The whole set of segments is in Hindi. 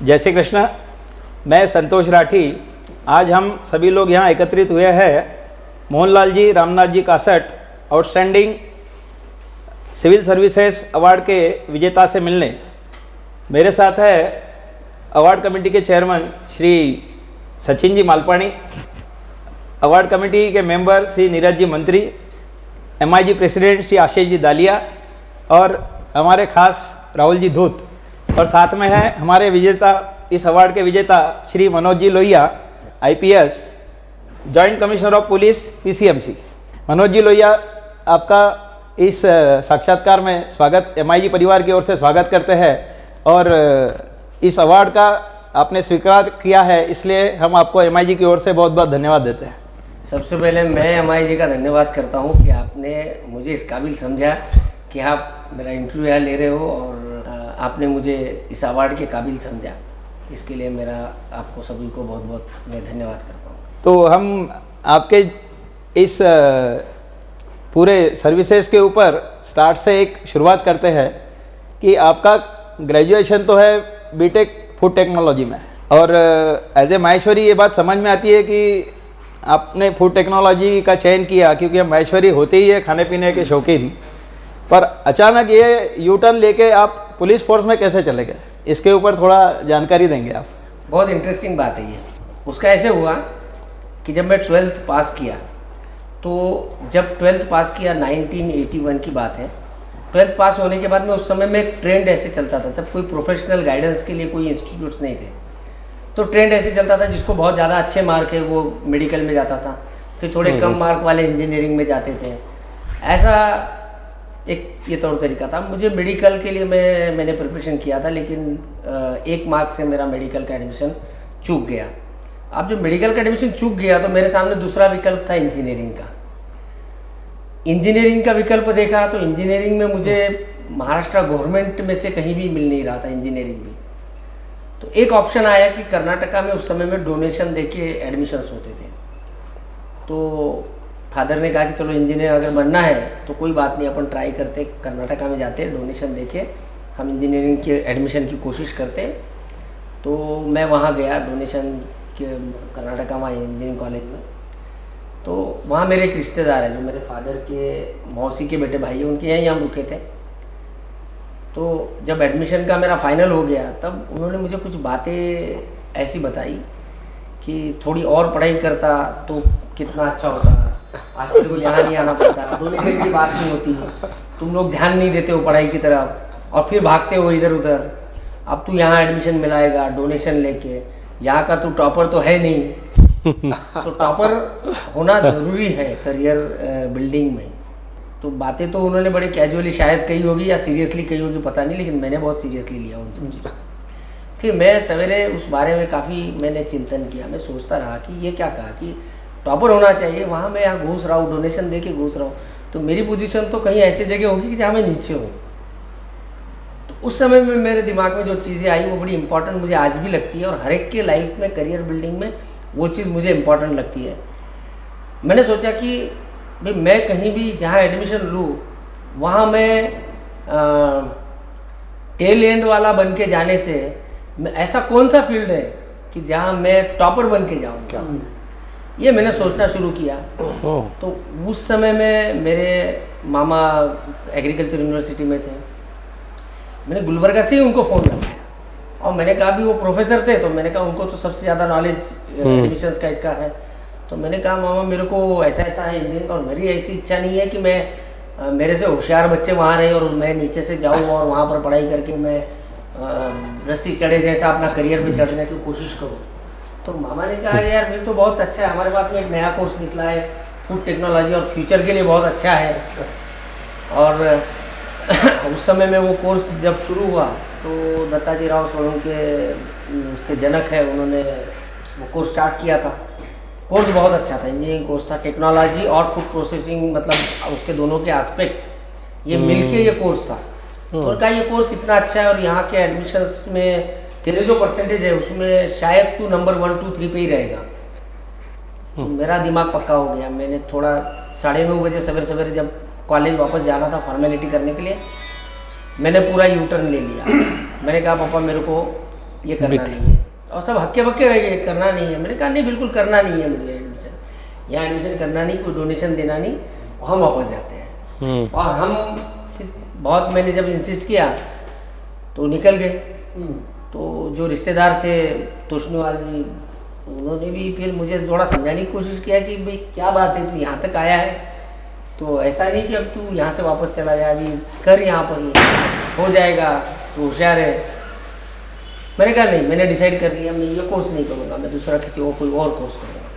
जय श्री कृष्ण। मैं संतोष राठी। आज हम सभी लोग यहाँ एकत्रित हुए हैं Mohanlal ji Ramnath ji Kasat outstanding civil services award के विजेता से मिलने। मेरे साथ है अवार्ड कमेटी के chairman Shri Sachin ji Malpani, award committee के member Shri Neeraj ji Mantri, MIG president Shri Ashish ji Dalia और हमारे खास राहुल जी धूत, और साथ में है हमारे विजेता, इस अवार्ड के विजेता Shri Manoj ji Lohia IPS joint commissioner of police PCMC। Manoj ji Lohia, आपका इस साक्षात्कार में स्वागत, MIG परिवार की ओर से स्वागत करते हैं और इस अवार्ड का आपने स्वीकार किया है, इसलिए हम आपको MIG की ओर से बहुत बहुत धन्यवाद देते हैं। सबसे पहले मैं MIG का धन्यवाद करता हूं कि आपने मुझे इस काबिल समझा कि आप मेरा इंटरव्यू यहाँ ले रहे हो और आपने मुझे इस अवार्ड के काबिल समझा। इसके लिए मेरा आपको सभी को बहुत बहुत मैं धन्यवाद करता हूँ। तो हम आपके इस पूरे सर्विसेज के ऊपर स्टार्ट से एक शुरुआत करते हैं कि आपका ग्रेजुएशन तो है BTech फूड टेक्नोलॉजी में, और एज ए माहेश्वरी ये बात समझ में आती है कि आपने फूड टेक्नोलॉजी का चयन किया क्योंकि हम माहेश्वरी होते ही है खाने पीने के शौकीन, पर अचानक ये U-टर्न लेके आप पुलिस फोर्स में कैसे चले गए, इसके ऊपर थोड़ा जानकारी देंगे आप? बहुत इंटरेस्टिंग बात है ये। उसका ऐसे हुआ कि जब मैं 12th पास किया, तो जब 12th पास किया 1981 की बात है। 12th पास होने के बाद में उस समय में एक ट्रेंड ऐसे चलता था, तब कोई प्रोफेशनल गाइडेंस के लिए कोई इंस्टीट्यूट्स नहीं थे, तो ट्रेंड ऐसे चलता था जिसको बहुत ज़्यादा अच्छे मार्क है वो मेडिकल में जाता था, फिर थोड़े कम मार्क वाले इंजीनियरिंग में जाते थे। ऐसा एक ये तौर तरीका था। मुझे मेडिकल के लिए मैंने प्रिपरेशन किया था, लेकिन 1 मार्क से मेरा मेडिकल का एडमिशन चूक गया। अब जब मेडिकल का एडमिशन चूक गया तो मेरे सामने दूसरा विकल्प था इंजीनियरिंग का। इंजीनियरिंग का विकल्प देखा तो इंजीनियरिंग में मुझे महाराष्ट्र गवर्नमेंट में से कहीं भी मिल नहीं रहा था इंजीनियरिंग भी। तो एक ऑप्शन आया कि कर्नाटका में उस समय में डोनेशन देके एडमिशन्स होते थे। तो फादर ने कहा कि चलो इंजीनियर अगर बनना है तो कोई बात नहीं, अपन ट्राई करते, कर्नाटका में जाते, डोनेशन देके हम इंजीनियरिंग के एडमिशन की कोशिश करते। तो मैं वहाँ गया डोनेशन के कर्नाटका में इंजीनियरिंग कॉलेज में। तो वहाँ मेरे एक रिश्तेदार है जो मेरे फादर के मौसी के बेटे भाई है, उनके यहीं हम रुके थे। तो जब एडमिशन का मेरा फाइनल हो गया तब उन्होंने मुझे कुछ बातें ऐसी बताई कि थोड़ी और पढ़ाई करता तो कितना अच्छा होता, आज तेरे को यहाँ नहीं आना पड़ता, डोनेशन की बात नहीं होती, तुम लोग ध्यान नहीं देते हो पढ़ाई की तरफ और फिर भागते हो इधर उधर। अब तू यहाँ एडमिशन मिलाएगा डोनेशन लेके, यहाँ का तू टॉपर तो है नहीं। तो टॉपर होना ज़रूरी है करियर बिल्डिंग में। तो बातें तो उन्होंने बड़े कैजुअली शायद कही होगी या सीरियसली कही होगी पता नहीं, लेकिन मैंने बहुत सीरियसली लिया उन सब चीज़ों। फिर मैं सवेरे उस बारे में काफ़ी मैंने चिंतन किया। मैं सोचता रहा कि ये क्या कहा कि टॉपर होना चाहिए, वहाँ मैं यहाँ घूस रहा हूँ, डोनेशन दे के घूस रहा हूँ, तो मेरी पोजीशन तो कहीं ऐसी जगह होगी कि जहाँ मैं नीचे हूँ। तो उस समय में मेरे दिमाग में जो चीज़ें आई वो बड़ी इंपॉर्टेंट मुझे आज भी लगती है, और हर एक के लाइफ में करियर बिल्डिंग में वो चीज़ मुझे इंपॉर्टेंट लगती है। मैंने सोचा कि भाई मैं कहीं भी जहाँ एडमिशन लूँ वहाँ मैं टेल एंड वाला बन के जाने से ऐसा कौन सा फील्ड है कि जहाँ मैं टॉपर बन के जाऊँगा, ये मैंने सोचना शुरू किया। तो उस समय में मेरे मामा एग्रीकल्चर यूनिवर्सिटी में थे। मैंने गुलबर्गा से ही उनको फ़ोन लगाया और मैंने कहा भी वो प्रोफेसर थे, तो मैंने कहा उनको तो सबसे ज़्यादा नॉलेज एडमिशन्स का इसका है। तो मैंने कहा मामा मेरे को ऐसा ऐसा है इंजीनियरिंग, और मेरी ऐसी इच्छा नहीं है कि मैं मेरे से होशियार बच्चे वहाँ रहे और मैं नीचे से जाऊँ और वहाँ पर पढ़ाई करके मैं रस्सी चढ़े जैसा अपना करियर में चढ़ने की कोशिश करूँ। तो मामा ने कहा यार फिर तो बहुत अच्छा है, हमारे पास में एक नया कोर्स निकला है फूड टेक्नोलॉजी और फ्यूचर के लिए बहुत अच्छा है। और उस समय में वो कोर्स जब शुरू हुआ तो दत्ताजी राव सोलंकी के उसके जनक है, उन्होंने वो कोर्स स्टार्ट किया था। कोर्स बहुत अच्छा था, इंजीनियरिंग कोर्स था, टेक्नोलॉजी और फूड प्रोसेसिंग, मतलब उसके दोनों के एस्पेक्ट ये मिलके ये कोर्स था। तो उनका ये कोर्स इतना अच्छा है और यहाँ के एडमिशन्स में तेरे जो परसेंटेज है उसमें शायद तू नंबर 1, 2, 3 पे ही रहेगा। तो मेरा दिमाग पक्का हो गया। मैंने थोड़ा 9:30 बजे सवेरे सवेरे जब कॉलेज वापस जाना था फॉर्मेलिटी करने के लिए, मैंने पूरा U-टर्न ले लिया। मैंने कहा पापा मेरे को ये करना नहीं है, और सब हक्के बक्के रह गए, करना नहीं है। मैंने कहा नहीं, बिल्कुल करना नहीं है मुझे एडमिशन, यहाँ एडमिशन करना नहीं, कोई डोनेशन देना नहीं, हम वापस जाते हैं। और हम बहुत, मैंने जब इंसिस्ट किया तो निकल गए। तो जो रिश्तेदार थे तोशनीवाल जी, उन्होंने भी फिर मुझे थोड़ा समझाने की कोशिश किया कि भाई क्या बात है, तू यहाँ तक आया है तो ऐसा नहीं कि अब तू यहाँ से वापस चला जाए, अभी कर यहाँ पर ही हो जाएगा, तो होशियार है। मैंने कहा नहीं, मैंने डिसाइड कर लिया, मैं ये कोर्स नहीं करूँगा, मैं दूसरा किसी और कोई और कोर्स करूँगा।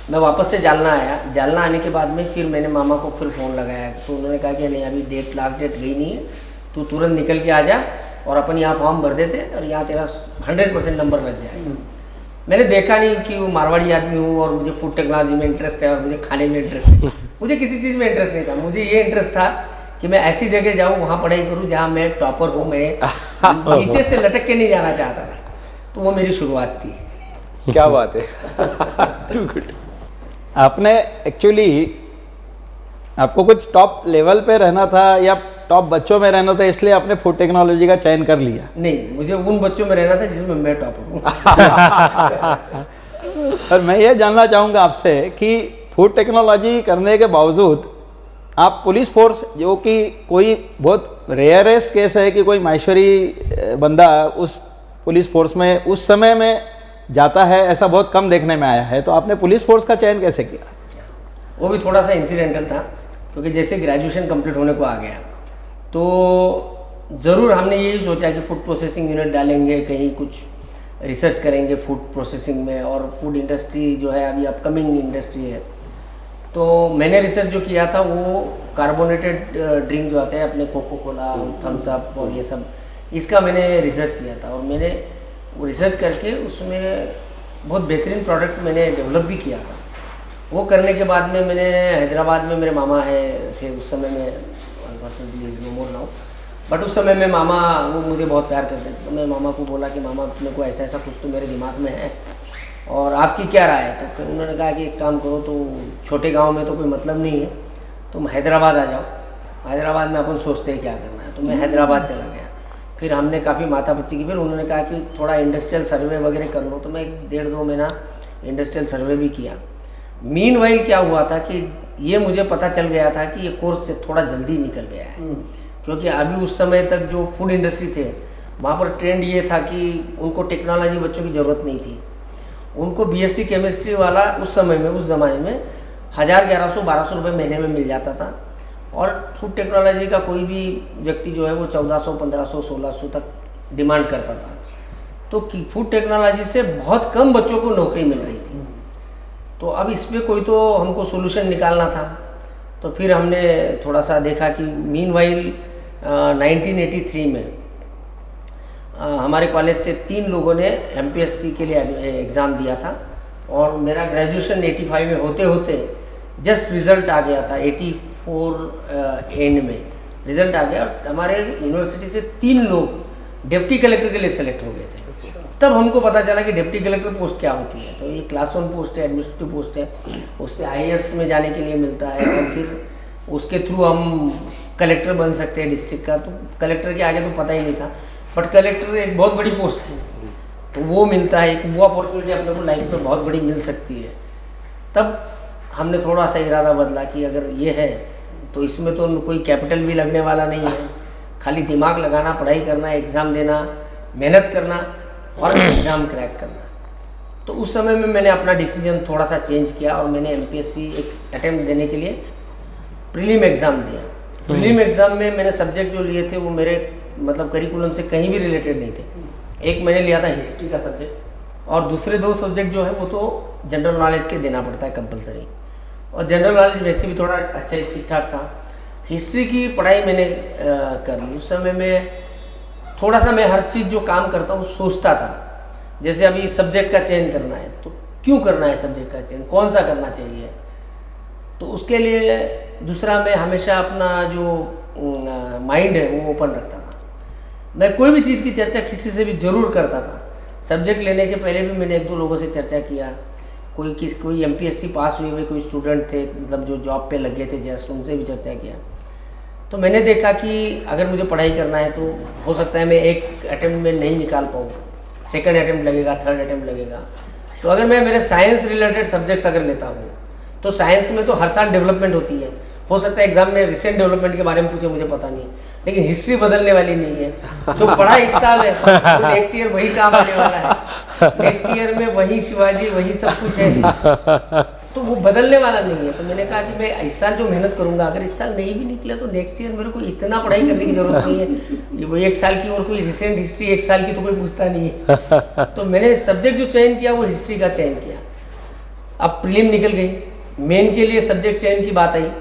मैं वापस से जालना आया। जालना आने के बाद में फिर मैंने मामा को फिर फ़ोन लगाया, तो उन्होंने कहा कि नहीं, अभी लास्ट डेट गई नहीं है, तू तुरंत निकल के आ जा और अपन यहाँ फॉर्म भर देते और यहाँ तेरा 100% नंबर लग जाएगा। मैंने देखा नहीं कि वो मारवाड़ी आदमी हूँ और मुझे फूड टेक्नोलॉजी में इंटरेस्ट है और मुझे खाने में इंटरेस्ट है। मुझे किसी चीज़ में इंटरेस्ट नहीं था, मुझे ये इंटरेस्ट था कि मैं ऐसी जगह जाऊँ, वहाँ पढ़ाई करूँ जहाँ मैं टॉपर हूँ, मैं नीचे से लटक के नहीं जाना चाहता था। तो वो मेरी शुरुआत थी। क्या बात है। To good. आपने एक्चुअली, आपको कुछ टॉप लेवल पे रहना था या टॉप बच्चों में रहना था, इसलिए आपने फूड टेक्नोलॉजी का चयन कर लिया? नहीं, मुझे उन बच्चों में रहना था जिसमें मैं टॉपर हूँ। और मैं ये जानना चाहूँगा आपसे कि फूड टेक्नोलॉजी करने के बावजूद आप पुलिस फोर्स, जो कि कोई बहुत रेयरेस्ट केस है कि कोई माहेश्वरी बंदा उस पुलिस फोर्स में उस समय में जाता है, ऐसा बहुत कम देखने में आया है, तो आपने पुलिस फोर्स का चयन कैसे किया? वो भी थोड़ा सा इंसिडेंटल था, क्योंकि जैसे ग्रेजुएशन कंप्लीट होने को आ गया तो ज़रूर हमने यही सोचा कि फूड प्रोसेसिंग यूनिट डालेंगे, कहीं कुछ रिसर्च करेंगे फूड प्रोसेसिंग में, और फूड इंडस्ट्री जो है अभी अपकमिंग इंडस्ट्री है। तो मैंने रिसर्च जो किया था वो कार्बोनेटेड ड्रिंक जो आते हैं अपने, कोको कोला, थम्स अप और ये सब, इसका मैंने रिसर्च किया था। और मैंने वो रिसर्च करके उसमें बहुत बेहतरीन प्रोडक्ट मैंने डेवलप भी किया था। वो करने के बाद में मैंने हैदराबाद में, मेरे मामा थे उस समय में, unfortunately is no more now, but उस समय में मामा वो मुझे बहुत प्यार करते थे। तो मैं मामा को बोला कि मामा, अपने को ऐसा ऐसा कुछ तो मेरे दिमाग में है और आपकी क्या राय है? तो फिर उन्होंने कहा कि एक काम करो, तो छोटे गांव में तो कोई मतलब नहीं है, तुम हैदराबाद आ जाओ, हैदराबाद में अपन सोचते हैं क्या करना है। तो मैं हैदराबाद चला गया। फिर हमने काफ़ी माथापच्ची की। फिर उन्होंने कहा कि थोड़ा इंडस्ट्रियल सर्वे वगैरह कर लो, तो मैं 1.5-2 महीना इंडस्ट्रियल सर्वे भी किया। मीनवाइल क्या हुआ था कि ये मुझे पता चल गया था कि ये कोर्स से थोड़ा जल्दी निकल गया है, क्योंकि अभी उस समय तक जो फूड इंडस्ट्री थे वहाँ पर ट्रेंड ये था कि उनको टेक्नोलॉजी बच्चों की ज़रूरत नहीं थी। उनको बीएससी केमिस्ट्री वाला उस समय में, उस ज़माने में 1100-1200 रुपये महीने में मिल जाता था, और फूड टेक्नोलॉजी का कोई भी व्यक्ति जो है वो 1400, 1500, 1600 तक डिमांड करता था। तो फूड टेक्नोलॉजी से बहुत कम बच्चों को नौकरी मिल रही थी। तो अब इसमें कोई तो हमको सोल्यूशन निकालना था। तो फिर हमने थोड़ा सा देखा कि मीनवाइल 1983 में हमारे कॉलेज से 3 लोगों ने एमपीएससी के लिए एग्ज़ाम दिया था, और मेरा ग्रेजुएशन 85 में होते होते जस्ट रिज़ल्ट आ गया था। 84 एंड में रिज़ल्ट आ गया, और हमारे यूनिवर्सिटी से 3 लोग डिप्टी कलेक्टर के लिए सेलेक्ट हो गए थे। तब हमको पता चला कि डिप्टी कलेक्टर पोस्ट क्या होती है। तो ये क्लास 1 पोस्ट है, एडमिनिस्ट्रेटिव पोस्ट है, उससे आईएएस में जाने के लिए मिलता है, और फिर उसके थ्रू हम कलेक्टर बन सकते हैं डिस्ट्रिक्ट का। तो कलेक्टर के आगे तो पता ही नहीं था, बट कलेक्टर एक बहुत बड़ी पोस्ट थी, तो वो मिलता है, एक वो अपॉर्चुनिटी अपने को लाइफ में बहुत बड़ी मिल सकती है। तब हमने थोड़ा सा इरादा बदला कि अगर ये है तो इसमें तो कोई कैपिटल भी लगने वाला नहीं है, खाली दिमाग लगाना, पढ़ाई करना, एग्ज़ाम देना, मेहनत करना और एग्ज़ाम क्रैक करना। तो उस समय में मैंने अपना डिसीजन थोड़ा सा चेंज किया, और मैंने एमपीएससी एक अटेम्प्ट देने के लिए प्रीलिम एग्ज़ाम दिया। प्रीलिम एग्ज़ाम में मैंने सब्जेक्ट जो लिए थे वो मेरे मतलब करिकुलम से कहीं भी रिलेटेड नहीं थे। एक मैंने लिया था हिस्ट्री का सब्जेक्ट, और दूसरे 2 सब्जेक्ट जो है वो तो जनरल नॉलेज के देना पड़ता है कंपलसरी, और जनरल नॉलेज वैसे भी थोड़ा अच्छा ठीक ठाक था। हिस्ट्री की पढ़ाई मैंने कर ली। उस समय में थोड़ा सा मैं हर चीज़ जो काम करता हूँ सोचता था, जैसे अभी सब्जेक्ट का चयन करना है तो क्यों करना है सब्जेक्ट का चयन, कौन सा करना चाहिए। तो उसके लिए दूसरा, मैं हमेशा अपना जो माइंड है वो ओपन रखता था। मैं कोई भी चीज़ की चर्चा किसी से भी ज़रूर करता था। सब्जेक्ट लेने के पहले भी मैंने 1-2 लोगों से चर्चा किया। कोई एमपीएससी पास हुए हुए कोई स्टूडेंट थे, मतलब जो जॉब पे लगे थे जस्ट, उनसे भी चर्चा किया। तो मैंने देखा कि अगर मुझे पढ़ाई करना है तो हो सकता है मैं एक अटेम्प्ट में नहीं निकाल पाऊँ, सेकंड अटेम्प्ट लगेगा, थर्ड अटेम्प्ट लगेगा। तो अगर मैं मेरे साइंस रिलेटेड सब्जेक्ट्स अगर लेता हूँ तो साइंस में तो हर साल डेवलपमेंट होती है। हो सकता है एग्जाम में रिसेंट डेवलपमेंट के बारे में पूछे, मुझे पता नहीं, लेकिन हिस्ट्री बदलने वाली नहीं है। जो पढ़ा इस साल है वो नेक्स्ट ईयर वही काम आने वाला है। नेक्स्ट ईयर में वही शिवाजी, वही सब कुछ है, तो वो बदलने वाला नहीं है। तो मैंने कहा कि मैं इस साल जो मेहनत करूंगा, अगर इस साल नहीं भी निकला तो नेक्स्ट ईयर मेरे को इतना पढ़ाई करने की जरूरत नहीं है। ये वो एक साल की और कोई रिसेंट हिस्ट्री एक साल की तो कोई पूछता नहीं है। तो मैंने सब्जेक्ट जो चयन किया वो हिस्ट्री का चयन किया। अब प्रीलिम निकल गई, मेन के लिए सब्जेक्ट चयन की बात आई।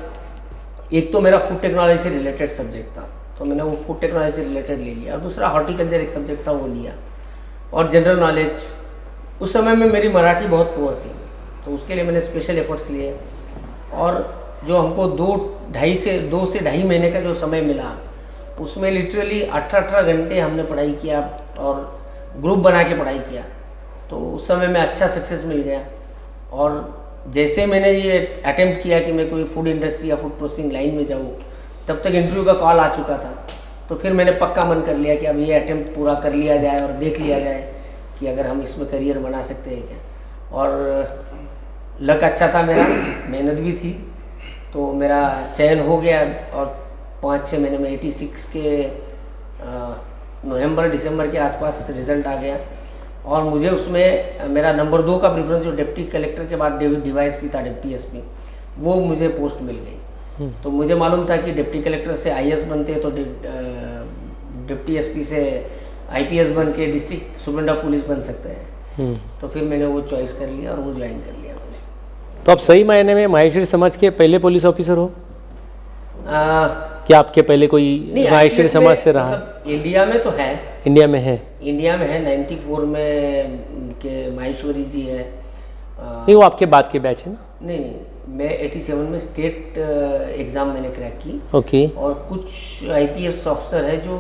एक तो मेरा फूड टेक्नोलॉजी से रिलेटेड सब्जेक्ट था, तो मैंने वो फूड टेक्नोलॉजी से रिलेटेड ले लिया, और दूसरा हॉर्टिकल्चर एक सब्जेक्ट था वो लिया, और जनरल नॉलेज। उस समय में मेरी मराठी बहुत पुअर थी, तो उसके लिए मैंने स्पेशल एफर्ट्स लिए। और जो हमको 2 से 2.5 महीने का जो समय मिला, उसमें लिटरली 18 घंटे हमने पढ़ाई किया और ग्रुप बना के पढ़ाई किया। तो उस समय में अच्छा सक्सेस मिल गया। और जैसे मैंने ये अटेम्प्ट किया कि मैं कोई फूड इंडस्ट्री या फूड प्रोसेसिंग लाइन में जाऊँ, तब तक इंटरव्यू का कॉल आ चुका था। तो फिर मैंने पक्का मन कर लिया कि अब ये अटेम्प्ट पूरा कर लिया जाए और देख लिया जाए कि अगर हम इसमें करियर बना सकते हैं क्या। और लक अच्छा था मेरा, मेहनत भी थी, तो मेरा चयन हो गया। और 5-6 महीने में 86 के नवंबर दिसंबर के आसपास रिज़ल्ट आ गया। और मुझे उसमें मेरा नंबर 2 का प्रेफरेंस, जो डिप्टी कलेक्टर के बाद DYSP था, डिप्टी SP, वो मुझे पोस्ट मिल गई। तो मुझे मालूम था कि डिप्टी कलेक्टर से IS बनते हैं, तो डिप्टी SP से IPS बन के डिस्ट्रिक्ट सुपरिटेंडेंट ऑफ पुलिस बन सकते हैं। तो फिर मैंने वो चॉइस कर लिया और वो ज्वाइन कर लिया मैंने। तो आप सही मायने में माहेश्वरी समाज के पहले पुलिस ऑफिसर हो? क्या आपके पहले कोई माहेश्वरी समाज से रहा? मतलब इंडिया में तो है, इंडिया में है, इंडिया में है। 94 में के माहेश्वरी जी है। नहीं, वो आपके बाद के बैच है ना? नहीं, मैं 87 में स्टेट एग्ज़ाम मैंने क्रैक की। ओके। और कुछ IPS ऑफिसर है जो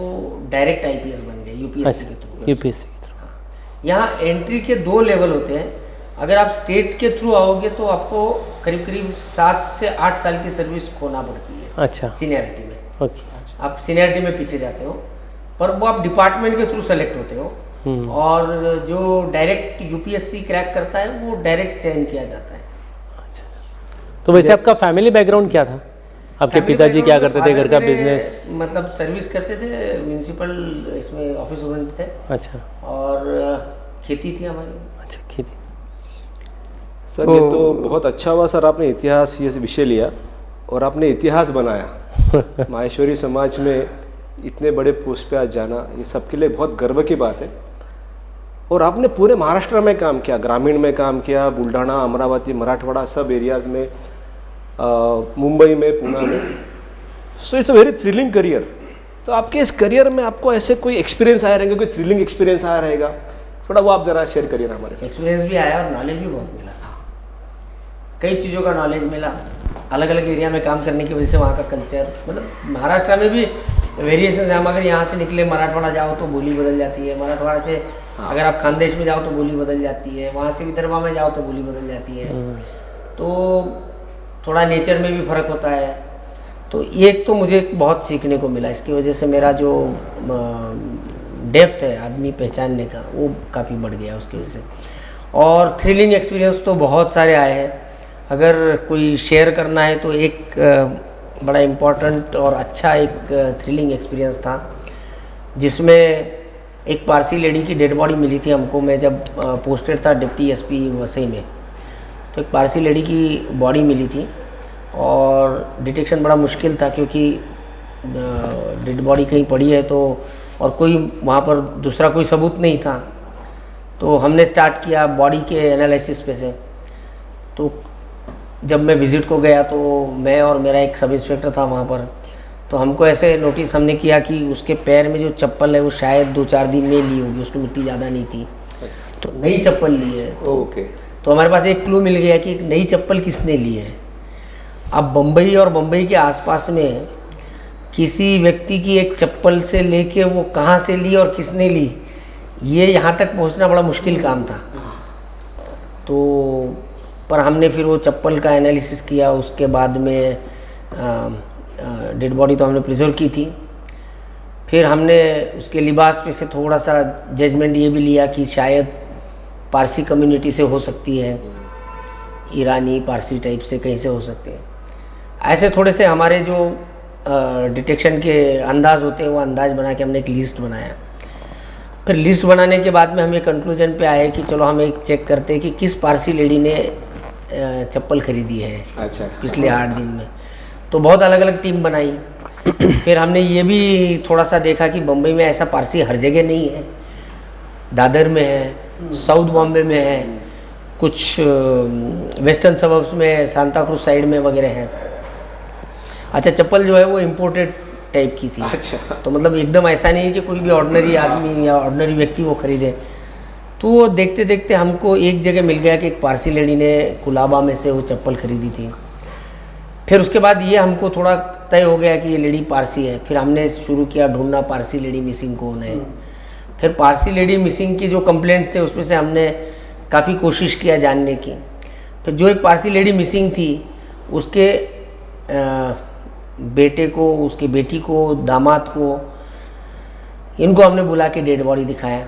डायरेक्ट IPS बन गए UPSC के थ्रू। UPSC के थ्रू। यहाँ एंट्री के 2 लेवल होते हैं। अगर आप स्टेट के थ्रू आओगे तो आपको करीब करीब 7 से 8 साल की सर्विस खोना पड़ती है। अच्छा। सीनियरिटी में। ओके। आप सीनियरिटी में पीछे जाते हो, पर वो आप डिपार्टमेंट के थ्रू सेलेक्ट होते हो। और जो डायरेक्ट UPSC क्रैक करता है वो डायरेक्ट चयन किया जाता है। अच्छा। तो वैसे आपका फैमिली बैकग्राउंड क्या था? आपके पिताजी क्या करते थे? घर का बिजनेस? मतलब सर्विस करते थे, म्यूनिसिपल इसमें ऑफिस ओनर थे। अच्छा। और खेती थी हमारी। अच्छा, खेती। सर ये तो बहुत अच्छा हुआ सर, आपने इतिहास ये विषय लिया और आपने इतिहास बनाया। माहेश्वरी समाज में इतने बड़े पोस्ट पे आज जाना, ये सबके लिए बहुत गर्व की बात है। और आपने पूरे महाराष्ट्र में काम किया, ग्रामीण में काम किया, बुल्ढाना, अमरावती, मराठवाड़ा, सब एरियाज़ में, मुंबई में, पुणे में। So it's a very thrilling career. तो आपके इस करियर में आपको ऐसे कोई एक्सपीरियंस आया रहेगा, कोई थ्रिलिंग एक्सपीरियंस आया रहेगा, थोड़ा वो आप ज़रा शेयर करिए ना हमारे साथ। एक्सपीरियंस भी आया और नॉलेज भी बहुत मिला। कई चीज़ों का नॉलेज मिला, अलग अलग एरिया में काम करने की वजह से वहाँ का कल्चर, मतलब महाराष्ट्र में भी वेरिएशन है। हम अगर यहाँ से निकले मराठवाड़ा जाओ तो बोली बदल जाती है, मराठवाड़ा से अगर आप खानदेश में जाओ तो बोली बदल जाती है, वहाँ से विदर्भा में जाओ तो बोली बदल जाती है। तो थोड़ा नेचर में भी फ़र्क होता है। तो एक तो मुझे बहुत सीखने को मिला, इसकी वजह से मेरा जो डेप्थ है आदमी पहचानने का वो काफ़ी बढ़ गया उसकी वजह से। और थ्रिलिंग एक्सपीरियंस तो बहुत सारे आए हैं। अगर कोई शेयर करना है तो एक बड़ा इम्पोर्टेंट और अच्छा एक थ्रिलिंग एक्सपीरियंस था, जिसमें एक पारसी लेडी की डेड बॉडी मिली थी हमको। मैं जब पोस्टेड था डिप्टी SP वसई में, तो एक पारसी लेडी की बॉडी मिली थी और डिटेक्शन बड़ा मुश्किल था, क्योंकि डेड बॉडी कहीं पड़ी है तो, और कोई वहाँ पर दूसरा कोई सबूत नहीं था। तो हमने स्टार्ट किया बॉडी के एनालिसिस पे से। तो जब मैं विज़िट को गया तो मैं और मेरा एक सब इंस्पेक्टर था वहाँ पर, तो हमको ऐसे नोटिस हमने किया कि उसके पैर में जो चप्पल है वो शायद 2-4 दिन में ली होगी, उसकी मिट्टी ज़्यादा नहीं थी, तो नई चप्पल ली है। तो हमारे पास एक क्लू मिल गया कि एक नई चप्पल किसने ली है। अब बम्बई और बम्बई के आसपास में किसी व्यक्ति की एक चप्पल से लेके वो कहाँ से ली और किसने ली, ये यहाँ तक पहुँचना बड़ा मुश्किल काम था। तो पर हमने फिर वो चप्पल का एनालिसिस किया। उसके बाद में डेड बॉडी तो हमने प्रिजर्व की थी। फिर हमने उसके लिबास पे से थोड़ा सा जजमेंट ये भी लिया कि शायद पारसी कम्युनिटी से हो सकती है, ईरानी पारसी टाइप से कहीं से हो सकते हैं। ऐसे थोड़े से हमारे जो डिटेक्शन के अंदाज होते हैं वो अंदाज बना के हमने एक लिस्ट बनाया। फिर लिस्ट बनाने के बाद में हम ये कंक्लूजन पे आए कि चलो हम एक चेक करते हैं कि किस पारसी लेडी ने चप्पल खरीदी है अच्छा पिछले 8 दिन में। तो बहुत अलग अलग टीम बनाई। फिर हमने ये भी थोड़ा सा देखा कि बम्बई में ऐसा पारसी हर जगह नहीं है, दादर में है, साउथ बॉम्बे में है, कुछ वेस्टर्न सबर्ब्स में, सांता क्रूज साइड में वगैरह है। अच्छा, चप्पल जो है वो इम्पोर्टेड टाइप की थी। अच्छा। तो मतलब एकदम ऐसा नहीं है कि कोई भी ऑर्डिनरी आदमी या ऑर्डिनरी व्यक्ति वो खरीदे। तो देखते देखते हमको एक जगह मिल गया कि एक पारसी लेडी ने कुलाबा में से वो चप्पल खरीदी थी। फिर उसके बाद ये हमको थोड़ा तय हो गया कि ये लेडी पारसी है। फिर हमने शुरू किया ढूंढना पारसी लेडी मिसिंग कौन है। फिर पारसी लेडी मिसिंग की जो कंप्लेंट्स थे उसमें से हमने काफ़ी कोशिश किया जानने की। फिर जो एक पारसी लेडी मिसिंग थी उसके बेटे को, उसकी बेटी को, दामाद को, इनको हमने बुला के डेड बॉडी दिखाया।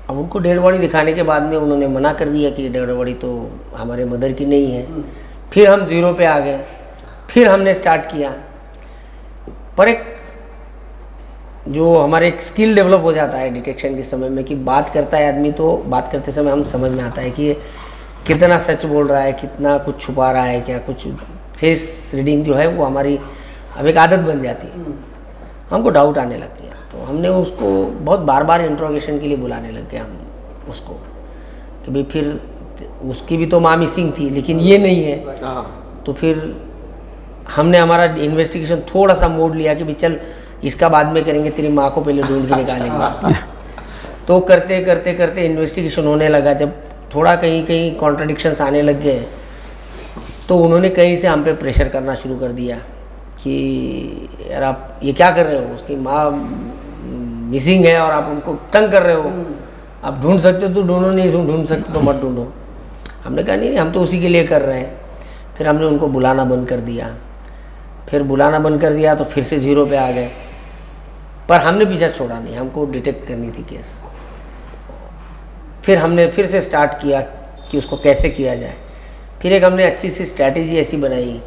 अब उनको डेड बॉडी दिखाने के बाद में उन्होंने मना कर दिया कि डेड बॉडी तो हमारे मदर की नहीं है। फिर हम 0 पे आ गए। फिर हमने स्टार्ट किया। पर एक जो हमारे एक स्किल डेवलप हो जाता है डिटेक्शन के समय में कि बात करता है आदमी, तो बात करते समय हम समझ में आता है कि ये कितना सच बोल रहा है, कितना कुछ छुपा रहा है, क्या कुछ। फेस रीडिंग जो है वो हमारी अब एक आदत बन जाती है। हमको डाउट आने लग गया, तो हमने उसको बहुत बार बार इंट्रोगेशन के लिए बुलाने लग गए हम उसको कि भाई फिर उसकी भी तो माँ मिसिंग थी लेकिन ये नहीं है। तो फिर हमने हमारा इन्वेस्टिगेशन थोड़ा सा मोड़ लिया कि भाई चल इसका बाद में करेंगे, तेरी माँ को पहले ढूंढ के निकालेंगे। तो करते करते करते इन्वेस्टिगेशन होने लगा। जब थोड़ा कहीं कहीं कॉन्ट्रडिक्शंस आने लग गए तो उन्होंने कहीं से हम पे प्रेशर करना शुरू कर दिया कि यार आप ये क्या कर रहे हो, उसकी माँ मिसिंग है और आप उनको तंग कर रहे हो, आप ढूंढ सकते हो तो ढूंढो, नहीं ढूंढ सकते तो मत ढूंढो। हमने कहा नहीं, हम तो उसी के लिए कर रहे हैं। फिर हमने उनको बुलाना बंद कर दिया। फिर बुलाना बंद कर दिया तो फिर से 0 पे आ गए। पर हमने पीछा छोड़ा नहीं, हमको डिटेक्ट करनी थी केस। फिर हमने फिर से स्टार्ट किया कि उसको कैसे किया जाए। फिर एक हमने अच्छी सी स्ट्रैटेजी ऐसी बनाई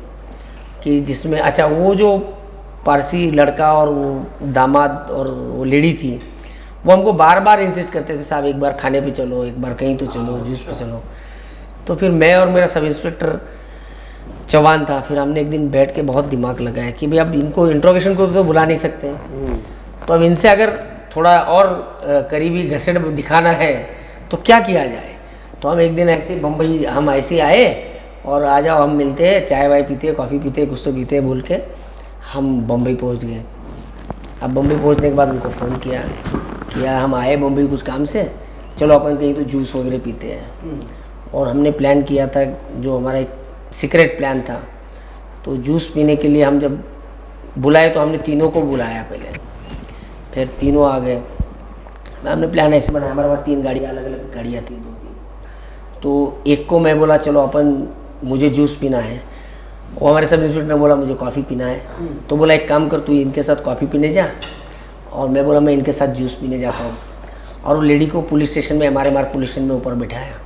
कि जिसमें अच्छा वो जो पारसी लड़का और वो दामाद और वो लेडी थी वो हमको बार बार इंसिस्ट करते थे, साहब एक बार खाने पे चलो, एक बार कहीं तो चलो, जूस पे चलो। तो फिर मैं और मेरा सब इंस्पेक्टर चौहान था, फिर हमने एक दिन बैठ के बहुत दिमाग लगाया कि भाई अब इनको इंट्रोगेशन को तो बुला नहीं सकते, तो अब इनसे अगर थोड़ा और करीबी घसीट दिखाना है तो क्या किया जाए। तो हम एक दिन ऐसे बम्बई हम ऐसे आए और आ जाओ हम मिलते हैं, चाय वाय पीते हैं, कॉफ़ी पीते हैं, कुछ तो पीते हैं बोल के हम बम्बई पहुंच गए। अब बम्बई पहुंचने के बाद उनको फ़ोन किया कि यार हम आए बम्बई कुछ काम से, चलो अपन कहीं तो जूस वगैरह पीते हैं। और हमने प्लान किया था, जो हमारा एक सीक्रेट प्लान था। तो जूस पीने के लिए हम जब बुलाए तो हमने तीनों को बुलाया पहले, फिर तीनों आ गए। हमने प्लान ऐसे बनाया, हमारे पास 3 गाड़ियाँ, अलग अलग गाड़ियाँ थी 2-3। तो एक को मैं बोला चलो अपन मुझे जूस पीना है, वो हमारे सब इंस्पेक्टर ने बोला मुझे कॉफ़ी पीना है। तो बोला एक काम कर, तू इनके साथ कॉफ़ी पीने जा, और मैं बोला मैं इनके साथ जूस पीने जाता हूँ। और वो लेडी को पुलिस स्टेशन में, हमारे मार्ग पुलिस स्टेशन में ऊपर बिठाया।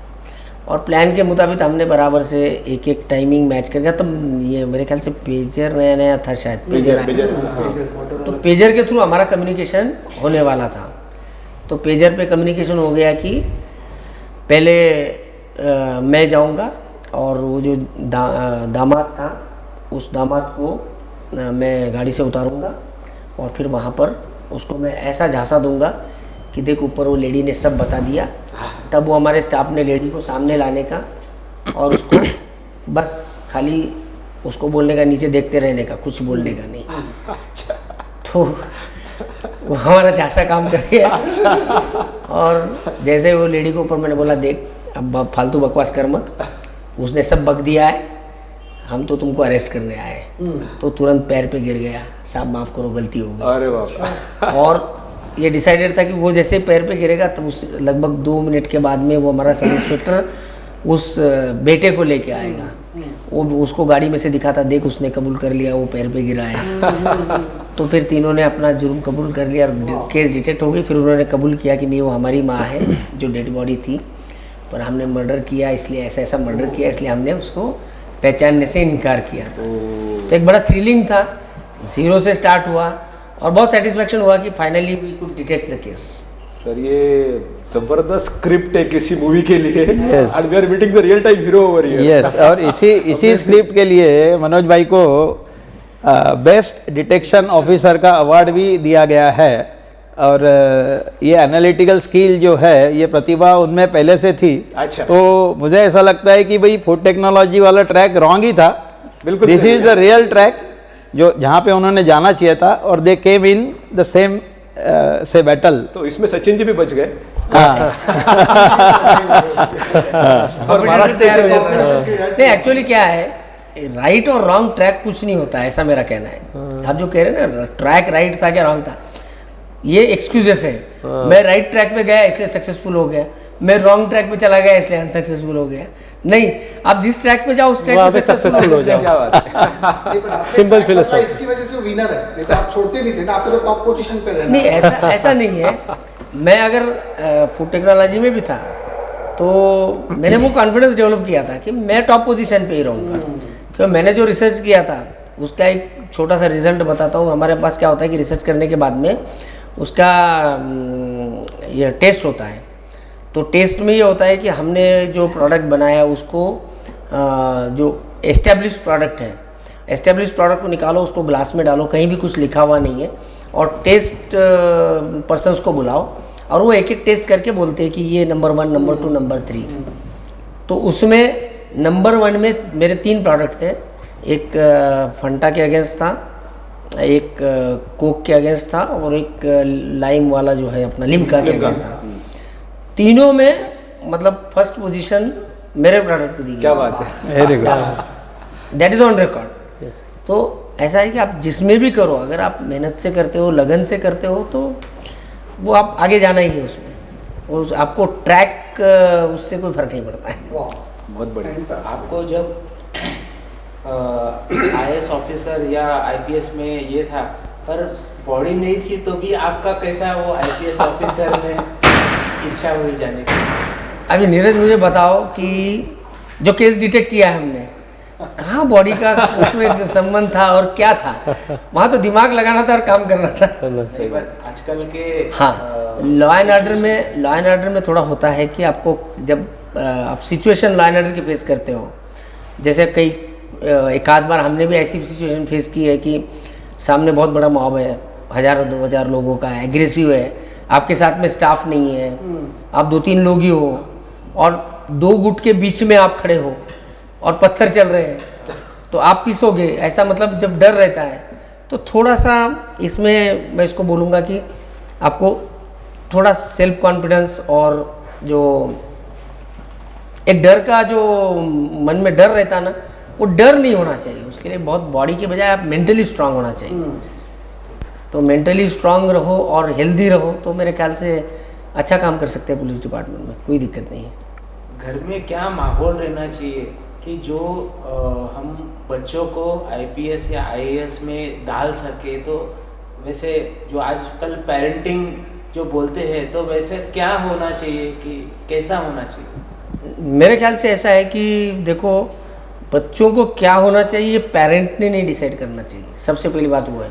और प्लान के मुताबिक हमने बराबर से एक एक टाइमिंग मैच कर गया। तब ये मेरे ख्याल से पेजर नया नया था, शायद पेजर आया। तो पेजर के थ्रू हमारा कम्युनिकेशन होने वाला था। तो पेजर पे कम्युनिकेशन हो गया कि पहले मैं जाऊंगा और वो जो दामाद था उस दामाद को मैं गाड़ी से उतारूंगा और फिर वहाँ पर उसको मैं ऐसा झांसा दूंगा कि देख ऊपर वो लेडी ने सब बता दिया। तब वो हमारे स्टाफ ने लेडी को सामने लाने का और उसको बस खाली उसको बोलने का, नीचे देखते रहने का, कुछ बोलने का नहीं। तो वो हमारा झांसा काम कर गया। और जैसे वो लेडी को ऊपर मैंने बोला देख अब फालतू बकवास कर मत, उसने सब बक दिया है, हम तो तुमको अरेस्ट करने आए। तो तुरंत पैर पे गिर गया, साहब माफ़ करो गलती हो गई। अरे बाप। और ये डिसाइडेड था कि वो जैसे पैर पे गिरेगा तब उस लगभग 2 मिनट के बाद में वो हमारा सब इंस्पेक्टर उस बेटे को लेके आएगा। वो उसको गाड़ी में से दिखाता, देख उसने कबूल कर लिया वो पैर पे गिरा है। तो फिर तीनों ने अपना जुर्म कबूल कर लिया और केस डिटेक्ट हो गई। फिर उन्होंने कबूल किया कि नहीं वो हमारी माँ है जो डेड बॉडी थी, पर हमने मर्डर किया, इसलिए ऐसा ऐसा मर्डर किया, इसलिए हमने उसको पहचानने से इनकार किया। तो एक बड़ा थ्रिलिंग था, 0 से स्टार्ट हुआ और बहुत सेटिस्फेक्शन हुआ कि finally we could detect the case. Sir ये जबरदस्त स्क्रिप्ट है किसी मूवी के लिए, and we are meeting the real time hero over here. Yes, और इसी स्क्रिप्ट के लिए मनोज भाई को बेस्ट डिटेक्शन ऑफिसर का अवार्ड भी दिया गया है। और ये एनालिटिकल स्किल जो है, ये प्रतिभा उनमें पहले से थी। अच्छा। तो मुझे ऐसा लगता है कि भाई फूड टेक्नोलॉजी वाला ट्रैक रॉन्ग ही था, बिल्कुल दिस सही इज द रियल ट्रैक जो जहाँ पे उन्होंने जाना चाहिए था, और दे केम इन द सेम से बैटल। तो इसमें सचिन जी भी बच गए। हाँ और नहीं, एक्चुअली क्या है, राइट और रॉन्ग ट्रैक कुछ नहीं होता है, ऐसा मेरा कहना है। आप जो कह रहे हैं ना ट्रैक राइट था क्या रॉन्ग था, ये एक्सक्यूजेस है। मैं राइट ट्रैक पे गया इसलिए सक्सेसफुल हो गया, मैं रॉन्ग ट्रैक पे चला गया इसलिए अनसक्सेसफुल हो गया। नहीं, आप जिस ट्रैक पे जाओ उस ट्रैक पे सक्सेसफुल हो जाओ। क्या बात है। Simple philosophy. इसकी वजह से विनर है, नहीं तो आप छोड़ते नहीं थे ना, आप तो टॉप पोजीशन पे रहना। नहीं, ऐसा नहीं है। मैं अगर फूड टेक्नोलॉजी में भी था तो मैंने वो कॉन्फिडेंस डेवलप किया था कि मैं टॉप पोजीशन पे ही रहूँगा। तो मैंने जो रिसर्च किया था उसका एक छोटा सा रिजल्ट बताता हूँ। हमारे पास क्या होता है कि रिसर्च करने के बाद में उसका ये टेस्ट होता है। तो टेस्ट में ये होता है कि हमने जो प्रोडक्ट बनाया उसको जो एस्टेब्लिश्ड प्रोडक्ट है, एस्टेब्लिश्ड प्रोडक्ट को निकालो, उसको ग्लास में डालो, कहीं भी कुछ लिखा हुआ नहीं है, और टेस्ट पर्सन्स को बुलाओ और वो एक एक टेस्ट करके बोलते हैं कि ये नंबर 1, नंबर 2, नंबर 3। तो उसमें नंबर 1 में मेरे 3 प्रोडक्ट थे। एक फंटा के अगेंस्ट था, एक कोक के अगेंस्ट था, और एक लाइम वाला जो है अपना लिम्का के अगेंस्ट था। तीनों में मतलब फर्स्ट पोजीशन मेरे प्रोडक्ट को दी गई। क्या बात है, very good. That is on record. तो ऐसा है कि आप जिसमें भी करो, अगर आप मेहनत से करते हो, लगन से करते हो, तो वो आप आगे जाना ही है उसमें। वो आपको ट्रैक उससे कोई फर्क नहीं पड़ता है। बहुत बढ़िया। आपको जब IAS ऑफिसर या IPS में ये था, पर बॉडी नहीं थी, तो भी आपका कैसा वो IPS ऑफिसर में इच्छा हुई जाने की? अभी नीरज मुझे बताओ कि जो केस डिटेक्ट किया है हमने, कहाँ बॉडी का उसमें संबंध था और क्या था? वहाँ तो दिमाग लगाना था और काम करना था। सही बात। आजकल के हाँ, लॉ एंड ऑर्डर में थोड़ा होता है कि आपको जब आप सिचुएशन लॉ एंड ऑर्डर की फेस करते हो, जैसे कई एक आध बार हमने भी ऐसी सिचुएशन फेस की है कि सामने बहुत बड़ा मॉब है, 1000-2000 लोगों का है, एग्रेसिव है, आपके साथ में स्टाफ नहीं है, आप 2-3 लोग ही हो, और 2 गुट के बीच में आप खड़े हो और पत्थर चल रहे हैं, तो आप पिसोगे। ऐसा मतलब जब डर रहता है तो थोड़ा सा इसमें मैं इसको बोलूँगा कि आपको थोड़ा सेल्फ कॉन्फिडेंस, और जो एक डर का जो मन में डर रहता है ना, वो डर नहीं होना चाहिए। उसके लिए बहुत बॉडी के बजाय आप मेंटली स्ट्रांग होना चाहिए। तो मेंटली स्ट्रांग रहो और हेल्दी रहो, तो मेरे ख्याल से अच्छा काम कर सकते हैं पुलिस डिपार्टमेंट में, कोई दिक्कत नहीं है। घर में क्या माहौल रहना चाहिए कि जो हम बच्चों को IPS या IAS में डाल सके? तो वैसे जो आजकल पेरेंटिंग जो बोलते हैं, तो वैसे क्या होना चाहिए, कि कैसा होना चाहिए? मेरे ख्याल से ऐसा है कि देखो, बच्चों को क्या होना चाहिए ये पेरेंट ने नहीं डिसाइड करना चाहिए। सबसे पहली बात वो है,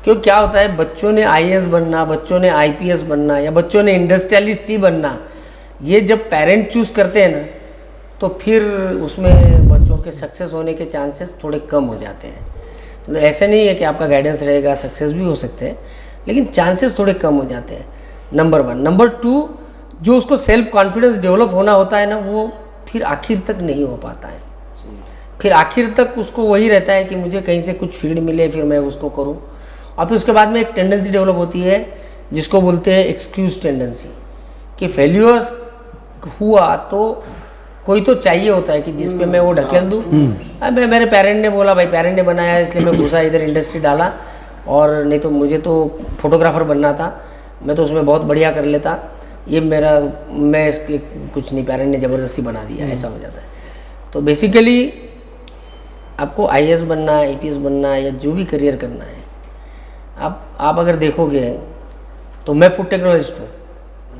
क्योंकि क्या होता है, बच्चों ने IAS बनना, बच्चों ने IPS बनना, या बच्चों ने इंडस्ट्रियलिस्ट ही बनना, ये जब पेरेंट चूज़ करते हैं ना, तो फिर उसमें बच्चों के सक्सेस होने के चांसेस थोड़े कम हो जाते हैं। तो ऐसे नहीं है कि आपका गाइडेंस रहेगा, सक्सेस भी हो सकते हैं, लेकिन चांसेस थोड़े कम हो जाते हैं, नंबर 1। नंबर 2, जो उसको सेल्फ कॉन्फिडेंस डेवलप होना होता है ना, वो फिर आखिर तक नहीं हो पाता है। फिर आखिर तक उसको वही रहता है कि मुझे कहीं से कुछ फीड मिले फिर मैं उसको करूं। और फिर उसके बाद में एक टेंडेंसी डेवलप होती है जिसको बोलते हैं एक्सक्यूज टेंडेंसी, कि फेल्यूर्स हुआ तो कोई तो चाहिए होता है कि जिस पे मैं वो ढकेल दूँ। अब मेरे पेरेंट ने बोला, भाई पेरेंट ने बनाया इसलिए मैं घुसा इधर, इंडस्ट्री डाला, और नहीं तो मुझे तो फोटोग्राफर बनना था, मैं तो उसमें बहुत बढ़िया कर लेता, ये मेरा, मैं इसके कुछ नहीं, पेरेंट ने ज़बरदस्ती बना दिया, ऐसा हो जाता है। तो बेसिकली आपको IAS बनना है, IPS बनना है, या जो भी करियर करना है, आप अगर देखोगे तो मैं फूड टेक्नोलॉजिस्ट हूँ,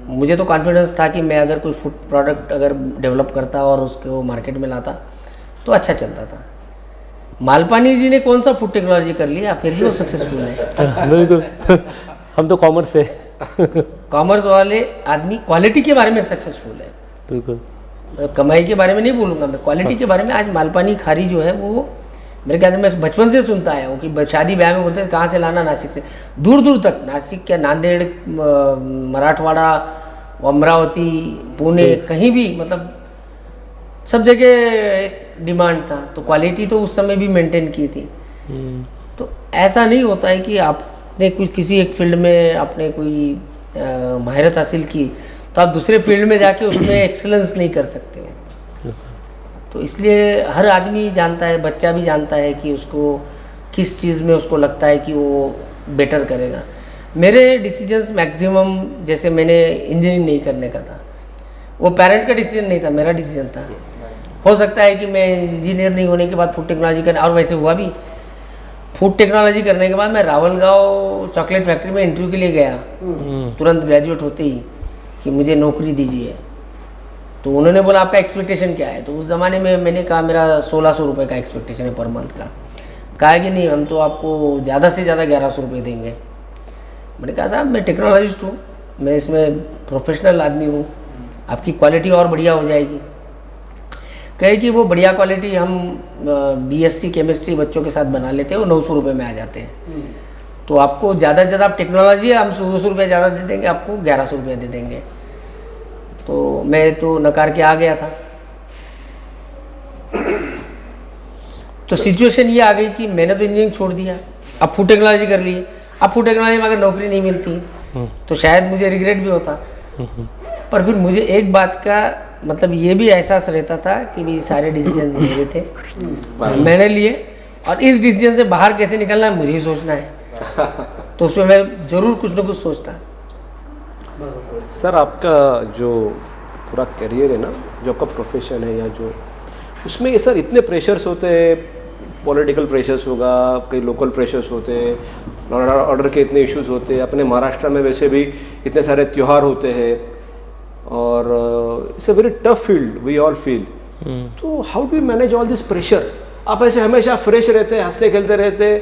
मुझे तो कॉन्फिडेंस था कि मैं अगर कोई फूड प्रोडक्ट अगर डेवलप करता और उसको मार्केट में लाता तो अच्छा चलता था। मालपानी जी ने कौन सा फूड टेक्नोलॉजी कर लिया, फिर भी वो सक्सेसफुल है। बिल्कुल हम तो कॉमर्स से कॉमर्स वाले आदमी क्वालिटी के बारे में सक्सेसफुल है। बिल्कुल कमाई के बारे में नहीं बोलूँगा मैं, क्वालिटी के बारे में। आज मालपानी खारी जो है वो मेरे ख्याल से मैं बचपन से सुनता आया हूँ कि शादी ब्याह में बोलते हैं कहाँ से लाना, नासिक से। दूर दूर तक, नासिक क्या, नांदेड़, मराठवाड़ा, अमरावती, पुणे, कहीं भी, मतलब सब जगह डिमांड था। तो क्वालिटी तो उस समय भी मेंटेन की थी। तो ऐसा नहीं होता है कि आपने कुछ किसी एक फील्ड में आपने कोई महारत हासिल की तो आप दूसरे फील्ड में जाके उसमें एक्सेलेंस नहीं कर सकते हो। तो इसलिए हर आदमी जानता है, बच्चा भी जानता है कि उसको किस चीज़ में उसको लगता है कि वो बेटर करेगा। मेरे डिसीजंस मैक्सिमम, जैसे मैंने इंजीनियरिंग नहीं करने का था, वो पेरेंट का डिसीजन नहीं था, मेरा डिसीजन था। हो सकता है कि मैं इंजीनियर नहीं होने के बाद फूड टेक्नोलॉजी करने, और वैसे हुआ भी। फूड टेक्नोलॉजी करने के बाद मैं रावलगांव चॉकलेट फैक्ट्री में इंटरव्यू के लिए गया, तुरंत ग्रेजुएट होते ही, कि मुझे नौकरी दीजिए। तो उन्होंने बोला आपका एक्सपेक्टेशन क्या है? तो उस ज़माने में मैंने कहा मेरा 1600 रुपये का एक्सपेक्टेशन है पर मंथ का। कहा कि नहीं, हम तो आपको ज़्यादा से ज़्यादा 1100 रुपये देंगे। मैंने कहा साहब मैं टेक्नोलॉजिस्ट हूँ, मैं इसमें प्रोफेशनल आदमी हूँ, आपकी क्वालिटी और बढ़िया हो जाएगी। कहे कि वो बढ़िया क्वालिटी हम बीएससी केमिस्ट्री बच्चों के साथ बना लेते हैं, वो 900 रुपये में आ जाते हैं। तो आपको ज़्यादा से ज़्यादा आप टेक्नोलॉजी है, हम 200 रुपये ज़्यादा दे देंगे, आपको 1100 रुपये दे देंगे। तो मैं तो नकार के आ गया था। तो सिचुएशन ये आ गई कि मैंने तो इंजीनियरिंग छोड़ दिया, अब फूड टेक्नोलॉजी कर ली है। अब फूड टेक्नोलॉजी में अगर नौकरी नहीं मिलती तो शायद मुझे रिग्रेट भी होता, पर फिर मुझे एक बात का मतलब ये भी एहसास रहता था कि भी सारे डिसीजन मेरे थे, मैंने लिए, और इस डिसीजन से बाहर कैसे निकलना है मुझे ही सोचना है। तो उसमें मैं ज़रूर कुछ ना कुछ सोचता। सर आपका जो पूरा करियर है ना, जो आपका प्रोफेशन है या जो उसमें ये सर इतने प्रेशर्स होते हैं, पॉलिटिकल प्रेशर्स होगा, कई लोकल प्रेशर्स होते हैं, लॉ एंड ऑर्डर के इतने इश्यूज होते हैं, अपने महाराष्ट्र में वैसे भी इतने सारे त्यौहार होते हैं, और it's a very tough field we all feel. तो how do you manage all this pressure? आप ऐसे हमेशा फ्रेश रहते हैं, हंसते खेलते रहते हैं,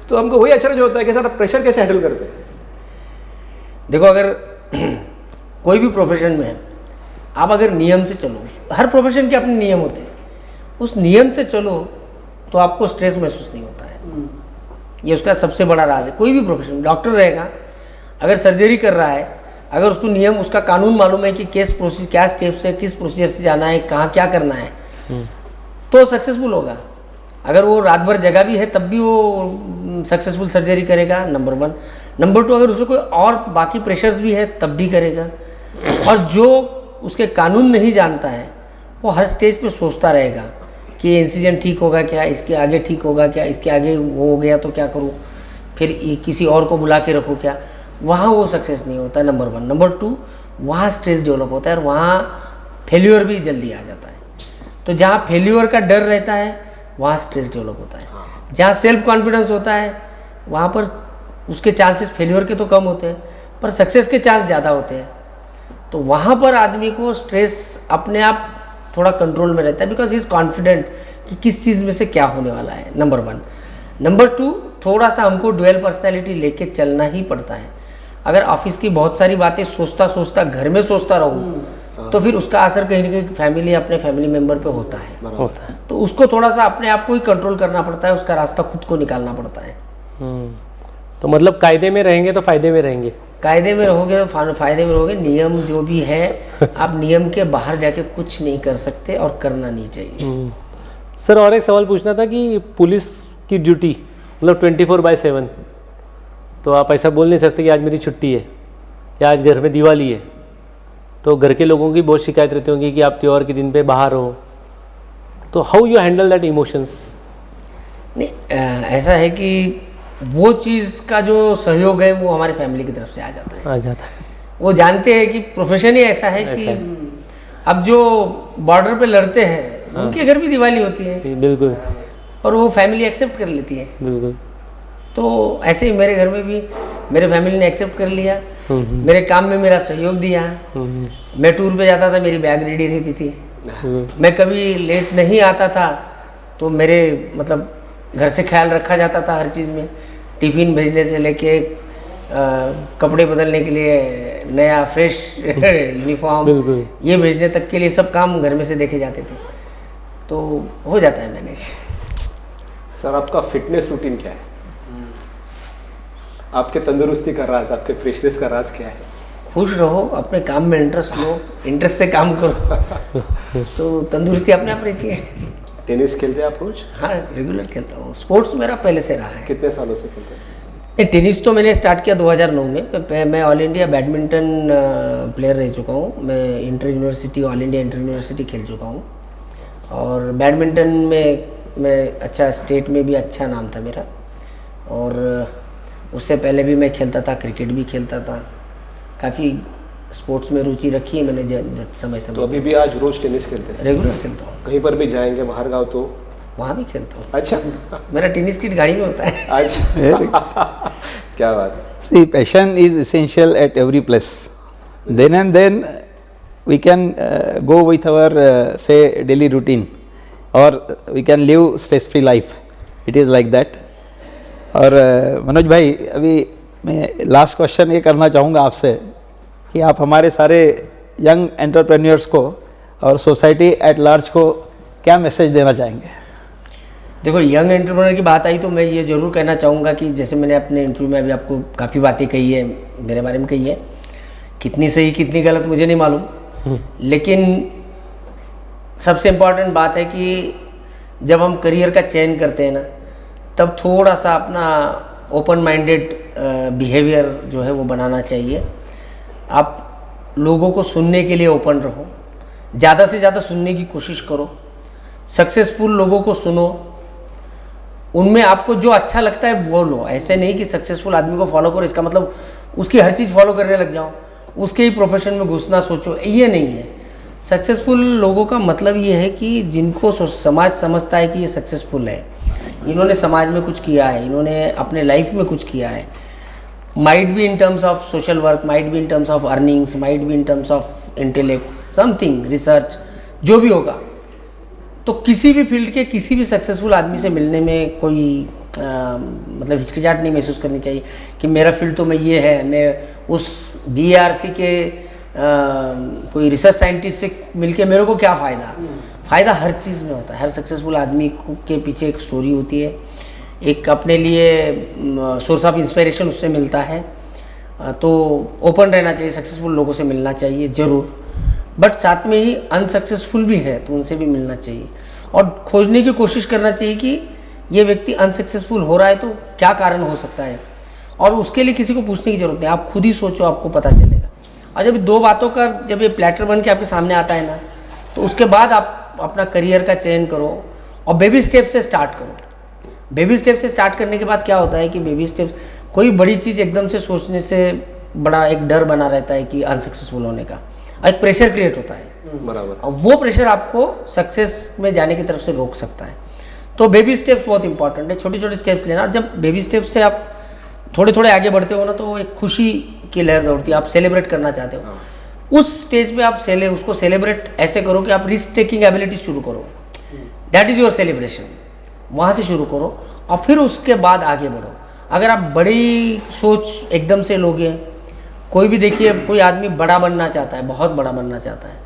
तो हमको वही अचरज होता है कि सर आप प्रेशर कैसे हैंडल करते हैं? देखो, अगर कोई भी प्रोफेशन में है, आप अगर नियम से चलो, हर प्रोफेशन के अपने नियम होते हैं, उस नियम से चलो तो आपको स्ट्रेस महसूस नहीं होता है। ये उसका सबसे बड़ा राज है। कोई भी प्रोफेशन, डॉक्टर रहेगा, अगर सर्जरी कर रहा है, अगर उसको नियम, उसका कानून मालूम है कि क्या स्टेप्स है, किस प्रोसीजर से जाना है, कहाँ क्या करना है, तो सक्सेसफुल होगा। अगर वो रात भर जगह भी है तब भी वो सक्सेसफुल सर्जरी करेगा, नंबर 1। नंबर 2, अगर उसमें कोई और बाकी प्रेशर्स भी है तब भी करेगा। और जो उसके कानून नहीं जानता है वो हर स्टेज पे सोचता रहेगा कि ये इंसिडेंट ठीक होगा क्या, इसके आगे ठीक होगा क्या, इसके आगे वो हो गया तो क्या करूँ, फिर किसी और को बुला के रखो क्या। वहाँ वो सक्सेस नहीं होता, नंबर 1। नंबर 2, वहाँ स्ट्रेस डेवलप होता है और वहाँ फेल्यूर भी जल्दी आ जाता है। तो जहाँ फेल्यूर का डर रहता है वहाँ स्ट्रेस डेवलप होता है। जहाँ सेल्फ कॉन्फिडेंस होता है वहाँ पर उसके चांसेस फेल्यूर के तो कम होते हैं पर सक्सेस के चांस ज़्यादा होते हैं। तो वहाँ पर आदमी को स्ट्रेस अपने आप थोड़ा कंट्रोल में रहता है, बिकॉज ही इज़ कॉन्फिडेंट कि किस चीज़ में से क्या होने वाला है, नंबर 1। नंबर 2, थोड़ा सा हमको डुअल पर्सनैलिटी लेके चलना ही पड़ता है। अगर ऑफिस की बहुत सारी बातें सोचता सोचता घर में सोचता रहूँ तो फिर उसका असर कहीं ना कहीं फैमिली, अपने फैमिली मेम्बर पे होता है। तो उसको थोड़ा सा अपने आप को ही कंट्रोल करना पड़ता है, उसका रास्ता खुद को निकालना पड़ता है। तो मतलब कायदे में रहेंगे तो फायदे में रहेंगे, कायदे में रहोगे तो फायदे में रहोगे। नियम जो भी है आप नियम के बाहर जाके कुछ नहीं कर सकते और करना नहीं चाहिए। सर और एक सवाल पूछना था कि पुलिस की ड्यूटी मतलब 24/7, तो आप ऐसा बोल नहीं सकते कि आज मेरी छुट्टी है या आज घर में दिवाली है, तो घर के लोगों की बहुत शिकायत रहती होंगी कि आप त्योहार के दिन पे बाहर हो, तो how you handle that emotions? नहीं, ऐसा है कि वो चीज़ का जो सहयोग है वो हमारी फैमिली की तरफ से आ जाता है। वो जानते हैं कि प्रोफेशन ही ऐसा है कि अब जो बॉर्डर पे लड़ते हैं उनके घर भी दिवाली होती है, बिल्कुल, और वो फैमिली एक्सेप्ट कर लेती है। बिल्कुल। तो ऐसे ही मेरे घर में भी मेरे फैमिली ने एक्सेप्ट कर लिया, मेरे काम में मेरा सहयोग दिया। मैं टूर पे जाता था, मेरी बैग रेडी रहती थी। मैं कभी लेट नहीं आता था तो मेरे मतलब घर से ख्याल रखा जाता था हर चीज़ में, टिफ़िन भेजने से लेके कपड़े बदलने के लिए नया फ्रेश यूनिफॉर्म ये भेजने तक के लिए सब काम घर में से देखे जाते थे, तो हो जाता है मैनेज। सर आपका फिटनेस रूटीन क्या है? आपके तंदुरुस्ती का राज, आपके फ्रेशनेस का राज क्या है? खुश रहो, अपने काम में इंटरेस्ट लो, इंटरेस्ट से काम करो तो तंदुरुस्ती अपने आप रहती है। टेनिस खेलते हैं आप रोज? हाँ, रेगुलर खेलता हूँ। स्पोर्ट्स मेरा पहले से रहा है। कितने सालों से खेलते हैं? नहीं, टेनिस तो मैंने स्टार्ट किया 2009 में। मैं ऑल इंडिया बैडमिंटन प्लेयर रह चुका हूँ। मैं inter university, all India inter university खेल चुका हूँ, और बैडमिंटन में मैं अच्छा, स्टेट में भी अच्छा नाम था मेरा। और उससे पहले भी मैं खेलता था, क्रिकेट भी खेलता था। काफ़ी स्पोर्ट्स में रुचि रखी है मैंने समय समय। तो अभी भी आज रोज टेनिस खेलते हैं? रेगुलर खेलता हूँ। कहीं पर भी जाएंगे बाहर गाँव तो वहाँ भी खेलता हूँ। अच्छा, मेरा टेनिस किट गाड़ी में होता है। अच्छा क्या बात है। See, passion is essential at every place. Then and then we can go with our say daily routine, or we can live stress-free life. It is like that. और मनोज भाई, अभी मैं लास्ट क्वेश्चन ये करना चाहूँगा आपसे कि आप हमारे सारे यंग एंटरप्रेन्योर्स को और सोसाइटी एट लार्ज को क्या मैसेज देना चाहेंगे? देखो, यंग एंटरप्रेन्योर की बात आई तो मैं ये ज़रूर कहना चाहूँगा कि जैसे मैंने अपने इंटरव्यू में अभी आपको काफ़ी बातें कही है, मेरे बारे में कही है, कितनी सही कितनी गलत मुझे नहीं मालूम, लेकिन सबसे इम्पॉर्टेंट बात है कि जब हम करियर का चयन करते हैं ना, तब थोड़ा सा अपना ओपन माइंडेड बिहेवियर जो है वो बनाना चाहिए। आप लोगों को सुनने के लिए ओपन रहो, ज़्यादा से ज़्यादा सुनने की कोशिश करो, सक्सेसफुल लोगों को सुनो, उनमें आपको जो अच्छा लगता है वो लो। ऐसे नहीं कि सक्सेसफुल आदमी को फॉलो करो, इसका मतलब उसकी हर चीज़ फॉलो करने लग जाओ, उसके ही प्रोफेशन में घुसना सोचो, ये नहीं है। सक्सेसफुल लोगों का मतलब ये है कि जिनको समाज समझता है कि ये सक्सेसफुल है, इन्होंने समाज में कुछ किया है, इन्होंने अपने लाइफ में कुछ किया है, might be in terms of social work, might be in terms of earnings, might be in terms of intellect, something, research, जो भी होगा। तो किसी भी फील्ड के किसी भी सक्सेसफुल आदमी से मिलने में कोई मतलब हिचकिचाहट नहीं महसूस करनी चाहिए कि मेरा फील्ड तो मैं ये है, मैं उस BRC के कोई रिसर्च साइंटिस्ट से मिलके मेरे को क्या फ़ायदा। फ़ायदा हर चीज़ में होता है। हर सक्सेसफुल आदमी के पीछे एक स्टोरी होती है, एक अपने लिए सोर्स ऑफ इंस्पिरेशन उससे मिलता है। तो ओपन रहना चाहिए, सक्सेसफुल लोगों से मिलना चाहिए ज़रूर, बट साथ में ही अनसक्सेसफुल भी है तो उनसे भी मिलना चाहिए और खोजने की कोशिश करना चाहिए कि ये व्यक्ति अनसक्सेसफुल हो रहा है तो क्या कारण हो सकता है, और उसके लिए किसी को पूछने की ज़रूरत नहीं, आप खुद ही सोचो, आपको पता चलेगा। और जब दो बातों का जब ये प्लेटर बन के आपके सामने आता है ना, तो उसके बाद आप अपना करियर का चयन करो और बेबी स्टेप से स्टार्ट करो। बेबी स्टेप से स्टार्ट करने के बाद क्या होता है कि बेबी स्टेप, कोई बड़ी चीज़ एकदम से सोचने से बड़ा एक डर बना रहता है कि अनसक्सेसफुल होने का, एक प्रेशर क्रिएट होता है बराबर, और वो प्रेशर आपको सक्सेस में जाने की तरफ से रोक सकता है। तो बेबी स्टेप्स बहुत इंपॉर्टेंट है, छोटे छोटे स्टेप्स लेना। और जब बेबी स्टेप से आप थोड़े थोड़े आगे बढ़ते हो ना, तो एक खुशी की लहर दौड़ती है, आप सेलिब्रेट करना चाहते हो। उस स्टेज पे आप उसको सेलिब्रेट ऐसे करो कि आप रिस्क टेकिंग एबिलिटी शुरू करो, दैट इज़ योर सेलिब्रेशन। वहाँ से शुरू करो और फिर उसके बाद आगे बढ़ो। अगर आप बड़ी सोच एकदम से लोगे, कोई भी देखिए कोई आदमी बड़ा बनना चाहता है, बहुत बड़ा बनना चाहता है,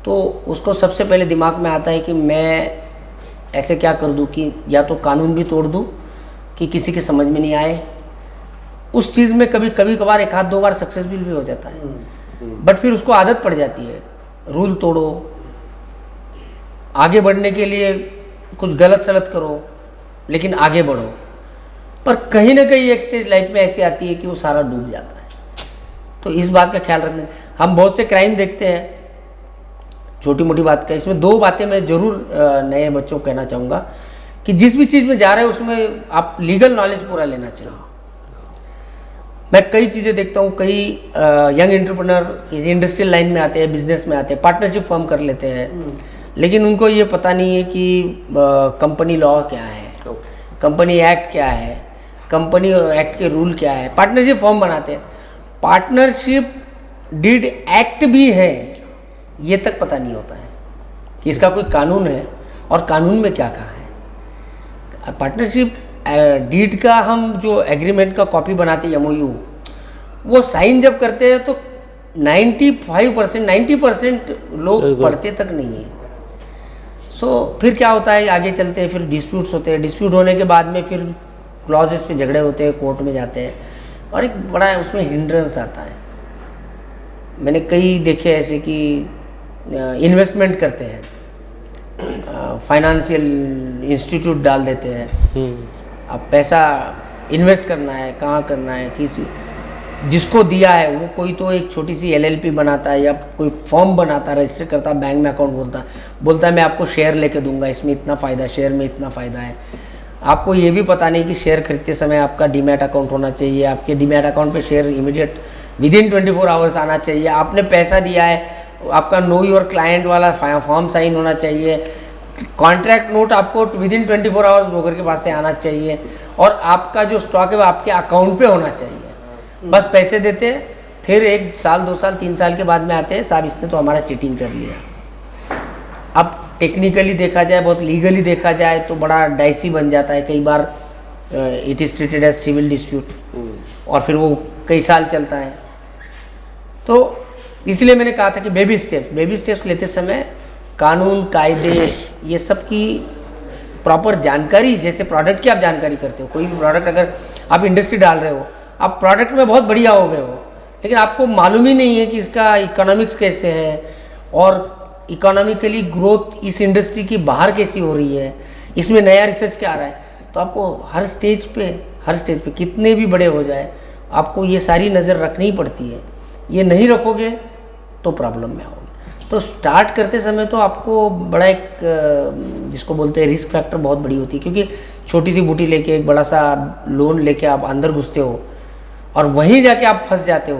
तो उसको सबसे पहले दिमाग में आता है कि मैं ऐसे क्या कर दूं कि या तो कानून भी तोड़ दूं कि किसी के समझ में नहीं आए। उस चीज़ में कभी कभार एक आध दो बार सक्सेसफुल भी हो जाता है, बट फिर उसको आदत पड़ जाती है। रूल तोड़ो, आगे बढ़ने के लिए कुछ गलत सलत करो, लेकिन आगे बढ़ो। पर कहीं ना कहीं एक स्टेज लाइफ में ऐसी आती है कि वो सारा डूब जाता है। तो इस बात का ख्याल रखना। हम बहुत से क्राइम देखते हैं, छोटी मोटी बात का। इसमें दो बातें मैं ज़रूर नए बच्चों को कहना चाहूँगा कि जिस भी चीज़ में जा रहे हैं उसमें आप लीगल नॉलेज पूरा लेना चाहिए। मैं कई चीज़ें देखता हूँ, कई यंग एंटरप्रेन्योर इंडस्ट्रियल लाइन में आते हैं, बिजनेस में आते हैं, पार्टनरशिप फॉर्म कर लेते हैं, लेकिन उनको ये पता नहीं है कि कंपनी लॉ क्या है, कंपनी एक्ट क्या है, कंपनी एक्ट के रूल क्या है, पार्टनरशिप फॉर्म बनाते हैं, पार्टनरशिप डीड एक्ट भी है ये तक पता नहीं होता है कि इसका कोई कानून है और कानून में क्या कहा है। पार्टनरशिप डीड का हम जो एग्रीमेंट का कॉपी बनाते हैं MOU, वो साइन जब करते हैं तो 90% लोग पढ़ते तक नहीं है। फिर क्या होता है, आगे चलते हैं, फिर डिस्प्यूट्स होते हैं, डिस्प्यूट होने के बाद में फिर क्लॉजेस पे झगड़े होते हैं, कोर्ट में जाते हैं और एक बड़ा उसमें हिंड्रेंस आता है। मैंने कई देखे ऐसे कि इन्वेस्टमेंट करते हैं, फाइनेंशियल इंस्टीट्यूट डाल देते हैं, अब पैसा इन्वेस्ट करना है, कहाँ करना है, किसी जिसको दिया है वो कोई तो एक छोटी सी LLP बनाता है या कोई फॉर्म बनाता है, रजिस्टर करता है, बैंक में अकाउंट बोलता है मैं आपको शेयर लेके दूंगा, इसमें इतना फ़ायदा, शेयर में इतना फ़ायदा है। आपको ये भी पता नहीं कि शेयर खरीदते समय आपका डीमैट अकाउंट होना चाहिए, आपके डीमैट अकाउंट पे शेयर इमीडिएट विदिन 24 आवर्स आना चाहिए, आपने पैसा दिया है, आपका नो योर क्लाइंट वाला फॉर्म साइन होना चाहिए, कॉन्ट्रैक्ट नोट आपको विदिन 24 आवर्स ब्रोकर के पास से आना चाहिए और आपका जो स्टॉक है वो आपके अकाउंट पे होना चाहिए। बस पैसे देते हैं, फिर 1 साल 2 साल 3 साल के बाद में आते हैं, साहब इसने तो हमारा चीटिंग कर लिया। अब टेक्निकली देखा जाए, बहुत लीगली देखा जाए तो बड़ा डाइसी बन जाता है, कई बार it is treated as civil dispute और फिर वो कई साल चलता है। तो इसलिए मैंने कहा था कि बेबी स्टेप्स लेते समय कानून, कायदे, ये सब की प्रॉपर जानकारी, जैसे प्रोडक्ट की आप जानकारी करते हो, कोई भी प्रोडक्ट अगर आप इंडस्ट्री डाल रहे हो, आप प्रोडक्ट में बहुत बढ़िया हो गए हो, लेकिन आपको मालूम ही नहीं है कि इसका इकोनॉमिक्स कैसे है और इकोनॉमिकली ग्रोथ इस इंडस्ट्री की बाहर कैसी हो रही है, इसमें नया रिसर्च क्या आ रहा है, तो आपको हर स्टेज पे कितने भी बड़े हो जाए आपको ये सारी नज़र रखनी ही पड़ती है। ये नहीं रखोगे तो प्रॉब्लम में आओगे। तो स्टार्ट करते समय तो आपको बड़ा एक जिसको बोलते हैं रिस्क फैक्टर बहुत बड़ी होती है, क्योंकि छोटी सी बूटी लेके एक बड़ा सा लोन लेके आप अंदर घुसते हो और वहीं जाके आप फंस जाते हो,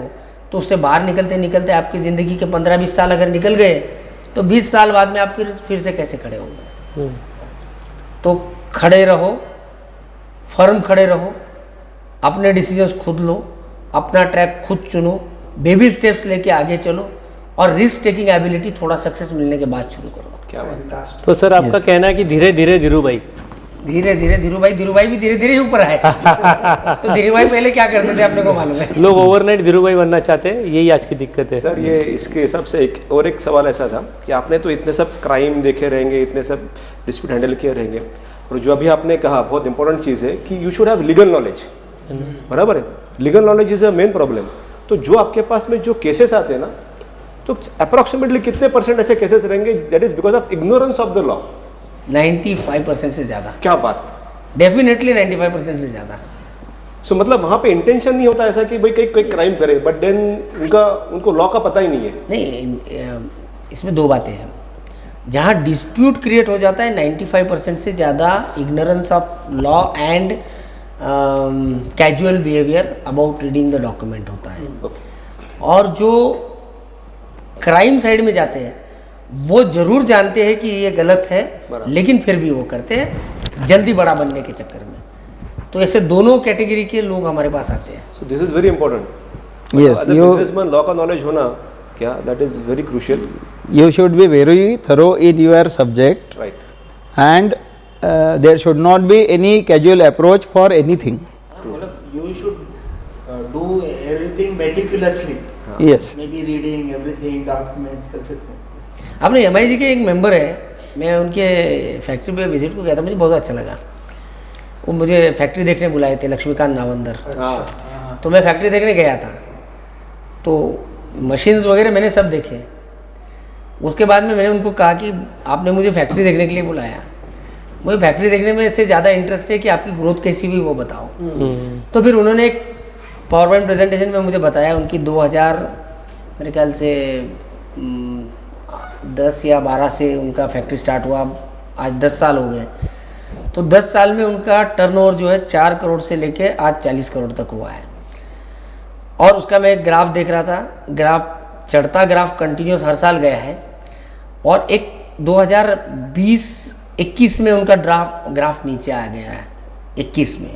तो उससे बाहर निकलते निकलते आपकी ज़िंदगी के 15-20 साल अगर निकल गए तो 20 साल बाद में आप फिर से कैसे खड़े होंगे। तो खड़े रहो, फर्म खड़े रहो, अपने डिसीजंस खुद लो, अपना ट्रैक खुद चुनो, बेबी स्टेप्स लेके आगे चलो और रिस्क टेकिंग एबिलिटी थोड़ा सक्सेस मिलने के बाद शुरू करो। क्या बात। तो सर आपका कहना है कि धीरे धीरे धीरू भाई भी धीरे धीरे ऊपर आए। तो धीरू भाई पहले क्या करते थे आपने को मालूम है? लोग ओवरनाइट धीरू भाई बनना चाहते हैं, यही आज की दिक्कत है सर। ये इसके हिसाब से एक सवाल ऐसा था कि आपने तो इतने सब क्राइम देखे रहेंगे, इतने सब डिस्प्यूट हैंडल किए रहेंगे, और जो अभी आपने कहा बहुत इंपॉर्टेंट चीज़ है कि you should have legal knowledge, बराबर है, legal knowledge is a main problem. तो जो आपके पास में जो केसेस आते हैं ना, तो अप्रोक्सीमेटली कितने % ऐसे केसेस रहेंगे that is because of ignorance of the law? 95% से ज़्यादा। क्या बात। डेफिनेटली 95% से ज़्यादा। सो मतलब वहाँ पे इंटेंशन नहीं होता ऐसा कि भाई कोई क्राइम करे, बट देन उनको लॉ का पता ही नहीं है। नहीं, इसमें 2 बातें हैं। जहाँ डिस्प्यूट क्रिएट हो जाता है 95% से ज़्यादा ignorance of law and casual behaviour about reading the document होता है। और जो क्राइम साइड में जाते हैं वो जरूर जानते हैं कि ये गलत है, लेकिन फिर भी वो करते हैं जल्दी बड़ा बनने के चक्कर में। तो ऐसे दोनों कैटेगरी के लोग हमारे पास आते हैं। सो this is very important. Yes, businessman law का नॉलेज होना क्या, that is very crucial. You should be very thorough in your subject, right. and there should not be any casual approach for anything. मतलब you should do everything meticulously. Yes. Maybe reading everything, documents, everything. आपने MIG के एक मेंबर है, मैं उनके फैक्ट्री पे विजिट को गया था, मुझे बहुत अच्छा लगा। वो मुझे फैक्ट्री देखने बुलाए थे, लक्ष्मीकांत नावंदर। तो मैं फैक्ट्री देखने गया था, तो मशीन्स वगैरह मैंने सब देखे। उसके बाद में मैंने उनको कहा कि आपने मुझे फैक्ट्री देखने के लिए बुलाया, मुझे फैक्ट्री देखने में इससे ज़्यादा इंटरेस्ट है कि आपकी ग्रोथ कैसी हुई वो बताओ। तो फिर उन्होंने एक पावर पॉइंट प्रेजेंटेशन में मुझे बताया उनकी 2000 मेरे ख्याल से 10 या 12 से उनका फैक्ट्री स्टार्ट हुआ, आज 10 साल हो गए। तो 10 साल में उनका टर्नओवर जो है 4 करोड़ से लेके आज 40 करोड़ तक हुआ है। और उसका मैं एक ग्राफ देख रहा था, ग्राफ चढ़ता ग्राफ कंटिन्यूस हर साल गया है। और एक 2020-21 में उनका ग्राफ नीचे आ गया है 21 में।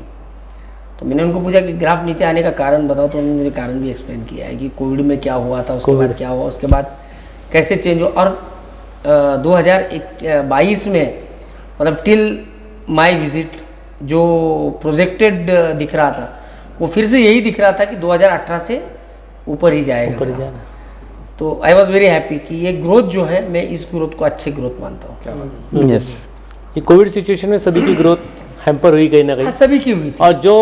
तो मैंने उनको पूछा कि ग्राफ नीचे आने का कारण बताओ, तो उन्होंने मुझे कारण भी एक्सप्लेन किया है कि कोविड में क्या हुआ था, उसके बाद क्या हुआ, उसके बाद कैसे चेंज हुआ। और 2022 में मतलब टिल माय विजिट जो प्रोजेक्टेड दिख रहा था वो फिर से यही दिख रहा था कि 2018 से ऊपर ही जाएगा। ऊपर ही जाना। तो आई वॉज वेरी हैप्पी कि ये ग्रोथ जो है, मैं इस ग्रोथ को अच्छी ग्रोथ मानता हूँ। यस ये कोविड सिचुएशन में सभी की ग्रोथ हैम्पर हुई कहीं ना हाँ, कहीं, सभी की हुई थी। और जो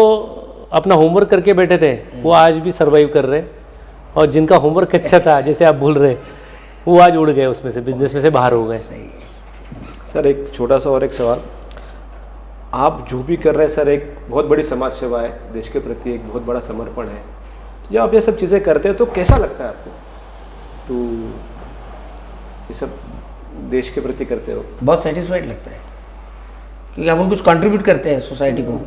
अपना होमवर्क करके बैठे थे वो आज भी सरवाइव कर रहे हैं, और जिनका होमवर्क अच्छा था जैसे आप भूल रहे वो आज उड़ गए, उसमें से बिजनेस में से बाहर हो गए। सही है। सर एक छोटा सा और एक सवाल, आप जो भी कर रहे हैं सर, एक बहुत बड़ी समाज सेवा है, देश के प्रति एक बहुत बड़ा समर्पण है। जब आप ये सब चीज़ें करते हैं तो कैसा लगता है आपको, तो ये सब देश के प्रति करते हो? बहुत सेटिस्फाइड लगता है क्योंकि अपन कुछ कंट्रीब्यूट करते हैं सोसाइटी को,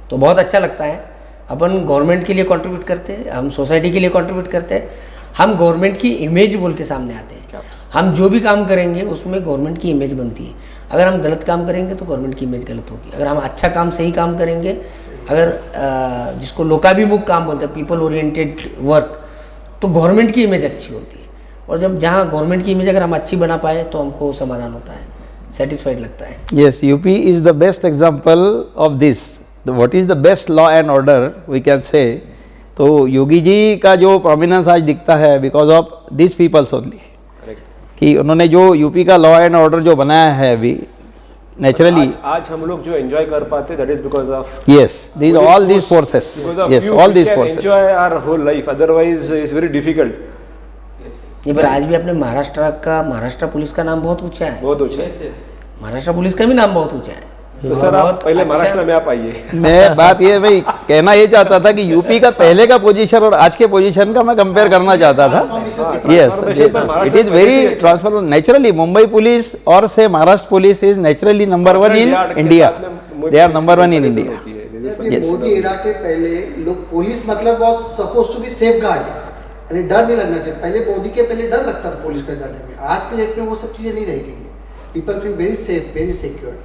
तो बहुत अच्छा लगता है। अपन गवर्नमेंट के लिए कंट्रीब्यूट करते हैं, हम सोसाइटी के लिए कंट्रीब्यूट करते हैं, हम गवर्नमेंट की इमेज बोल के सामने आते हैं। हम जो भी काम करेंगे उसमें गवर्नमेंट की इमेज बनती है। अगर हम गलत काम करेंगे तो गवर्नमेंट की इमेज गलत होगी। अगर हम अच्छा काम, सही काम करेंगे, अगर जिसको लोकाभिमुख काम बोलते हैं, पीपल ओरिएंटेड वर्क, तो गवर्नमेंट की इमेज अच्छी होती है। और जब जहाँ गवर्नमेंट की इमेज अगर हम अच्छी बना पाए तो हमको समाधान होता है, सेटिस्फाइड लगता है। Yes, UP is the best example of this. What is the best law and order we can say? तो योगी जी का जो प्रोमिनेंस आज दिखता है because of this peoples only, कि उन्होंने जो यूपी का लॉ एंड ऑर्डर जो बनाया है अभी नेचुरली, आज हम लोग जो एंजॉय कर पाते, that is because of yes these all these forces, yes all these forces enjoy our whole life, otherwise is very difficult. ये पर आज भी अपने महाराष्ट्र पुलिस का नाम बहुत ऊंचा है। बहुत ऊंचा है। महाराष्ट्र पुलिस का भी नाम बहुत ऊंचा है। तो सर आप बहुत पहले अच्छा- महाराष्ट्र में आप आइए। मैं बात ये भाई कहना ये चाहता था कि यूपी का पहले का पोजीशन और आज के पोजीशन का मैं कंपेयर करना चाहता था। Yes, it is very transfer naturally. Mumbai police और से Maharashtra police is naturally number 1 in India, they are number 1 in India. Yes. Modi era के पहले लोग पुलिस मतलब was suppose to be safeguard, यानी डर नहीं लगना चाहिए। पहले मोदी के पहले डर लगता था पुलिस पे जाने में, आज के डेट में वो सब चीजें नहीं रह गई है। People feel very safe, very secure.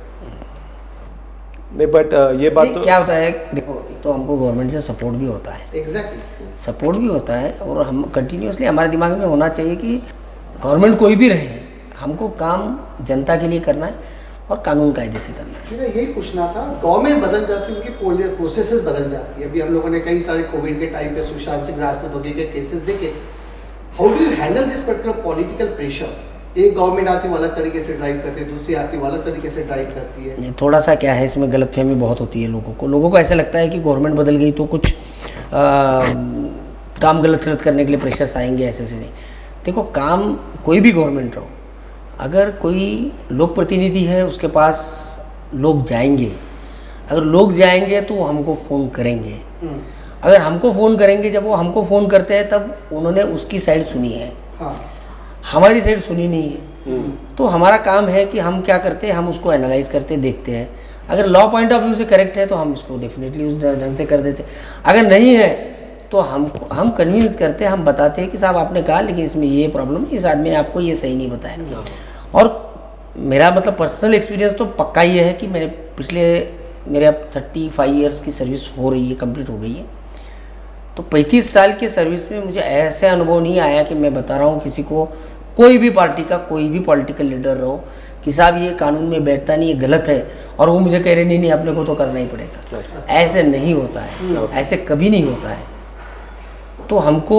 नहीं बट ये बात नहीं, तो क्या होता है, देखो तो हमको गवर्नमेंट से सपोर्ट भी होता है, एग्जैक्टली सपोर्ट भी होता है, और हम कंटिन्यूसली हमारे दिमाग में होना चाहिए कि गवर्नमेंट कोई भी रहे, हमको काम जनता के लिए करना है और कानून कायदे से करना है। मेरा यही पूछना था, गवर्नमेंट बदल जाती है, उनकी प्रोसेसेस बदल जाती है। अभी हम लोगों ने कई सारे कोविड के टाइम पे सुशांत सिंह राजपूत वगैरह के केसेस देखे। How do you handle this particular political pressure? एक गवर्नमेंट आती है वो अलग तरीके से ड्राइव करती है, दूसरी आती है वो अलग तरीके से ड्राइव करती है। ये थोड़ा सा क्या है, इसमें गलतफहमी बहुत होती है लोगों को ऐसा लगता है कि गवर्नमेंट बदल गई तो कुछ काम गलत सलत करने के लिए प्रेशर्स आएंगे, ऐसे नहीं। देखो, काम कोई भी गवर्नमेंट रहो, अगर कोई लोक प्रतिनिधि है उसके पास लोग जाएंगे, अगर लोग जाएंगे तो वो हमको फ़ोन करेंगे। अगर हमको फ़ोन करेंगे, जब वो हमको फ़ोन करते हैं तब उन्होंने उसकी साइड सुनी है, हाँ, हमारी साइड सुनी नहीं है। तो हमारा काम है कि हम क्या करते हैं, हम उसको एनालाइज करते देखते हैं। अगर लॉ पॉइंट ऑफ व्यू से करेक्ट है तो हम उसको डेफिनेटली उस ढंग से कर देते हैं। अगर नहीं है तो हम कन्विंस करते हैं, हम बताते हैं कि साहब आपने कहा लेकिन इसमें ये प्रॉब्लम है, इस आदमी ने आपको ये सही नहीं बताया। और मेरा मतलब पर्सनल एक्सपीरियंस तो पक्का ये है कि मेरे अब 35 इयर्स की सर्विस हो रही है, कंप्लीट हो गई है। तो 35 साल की सर्विस में मुझे ऐसे अनुभव नहीं आया कि मैं बता रहा हूँ किसी को, कोई भी पार्टी का कोई भी पॉलिटिकल लीडर रहो, कि साहब ये कानून में बैठता नहीं, ये गलत है, और वो मुझे कह रहे नहीं अपने को तो करना ही पड़ेगा। ऐसे नहीं होता है, ऐसे कभी नहीं होता है। तो हमको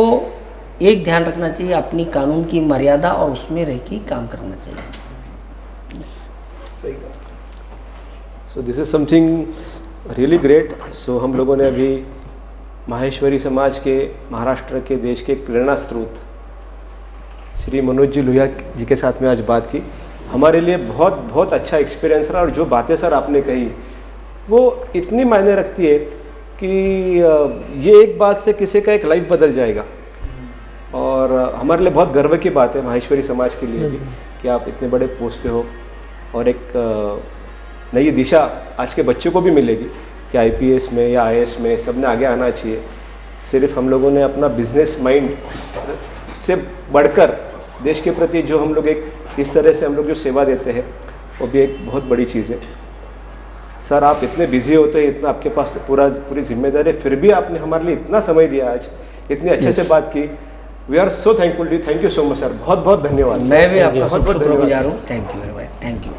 एक ध्यान रखना चाहिए, अपनी कानून की मर्यादा और उसमें रह के काम करना चाहिए। So this is something really great. So हम लोगों ने अभी माहेश्वरी समाज के, महाराष्ट्र के, देश के प्रेरणा स्रोत श्री मनोज जी लोहिया जी के साथ में आज बात की। हमारे लिए बहुत बहुत अच्छा एक्सपीरियंस रहा, और जो बातें सर आपने कही वो इतनी मायने रखती है कि ये एक बात से किसी का एक लाइफ बदल जाएगा। और हमारे लिए बहुत गर्व की बात है माहेश्वरी समाज के लिए भी कि आप इतने बड़े पोस्ट पे हो, और एक नई दिशा आज के बच्चों को भी मिलेगी कि आईपीएस में या आईएएस में सब ने आगे आना चाहिए। सिर्फ हम लोगों ने अपना बिजनेस माइंड से बढ़कर देश के प्रति जो हम लोग एक इस तरह से हम लोग जो सेवा देते हैं वो भी एक बहुत बड़ी चीज़ है। सर आप इतने बिजी होते हैं, इतना आपके पास पूरी जिम्मेदारी है, फिर भी आपने हमारे लिए इतना समय दिया, आज इतनी अच्छे से बात की। We are so thankful to, thank you so much sir, बहुत बहुत धन्यवाद। मैं भी आपका बहुत बहुत धन्यवाद शुक्रगुजार सर। हूँ। Thank you very much, thank you.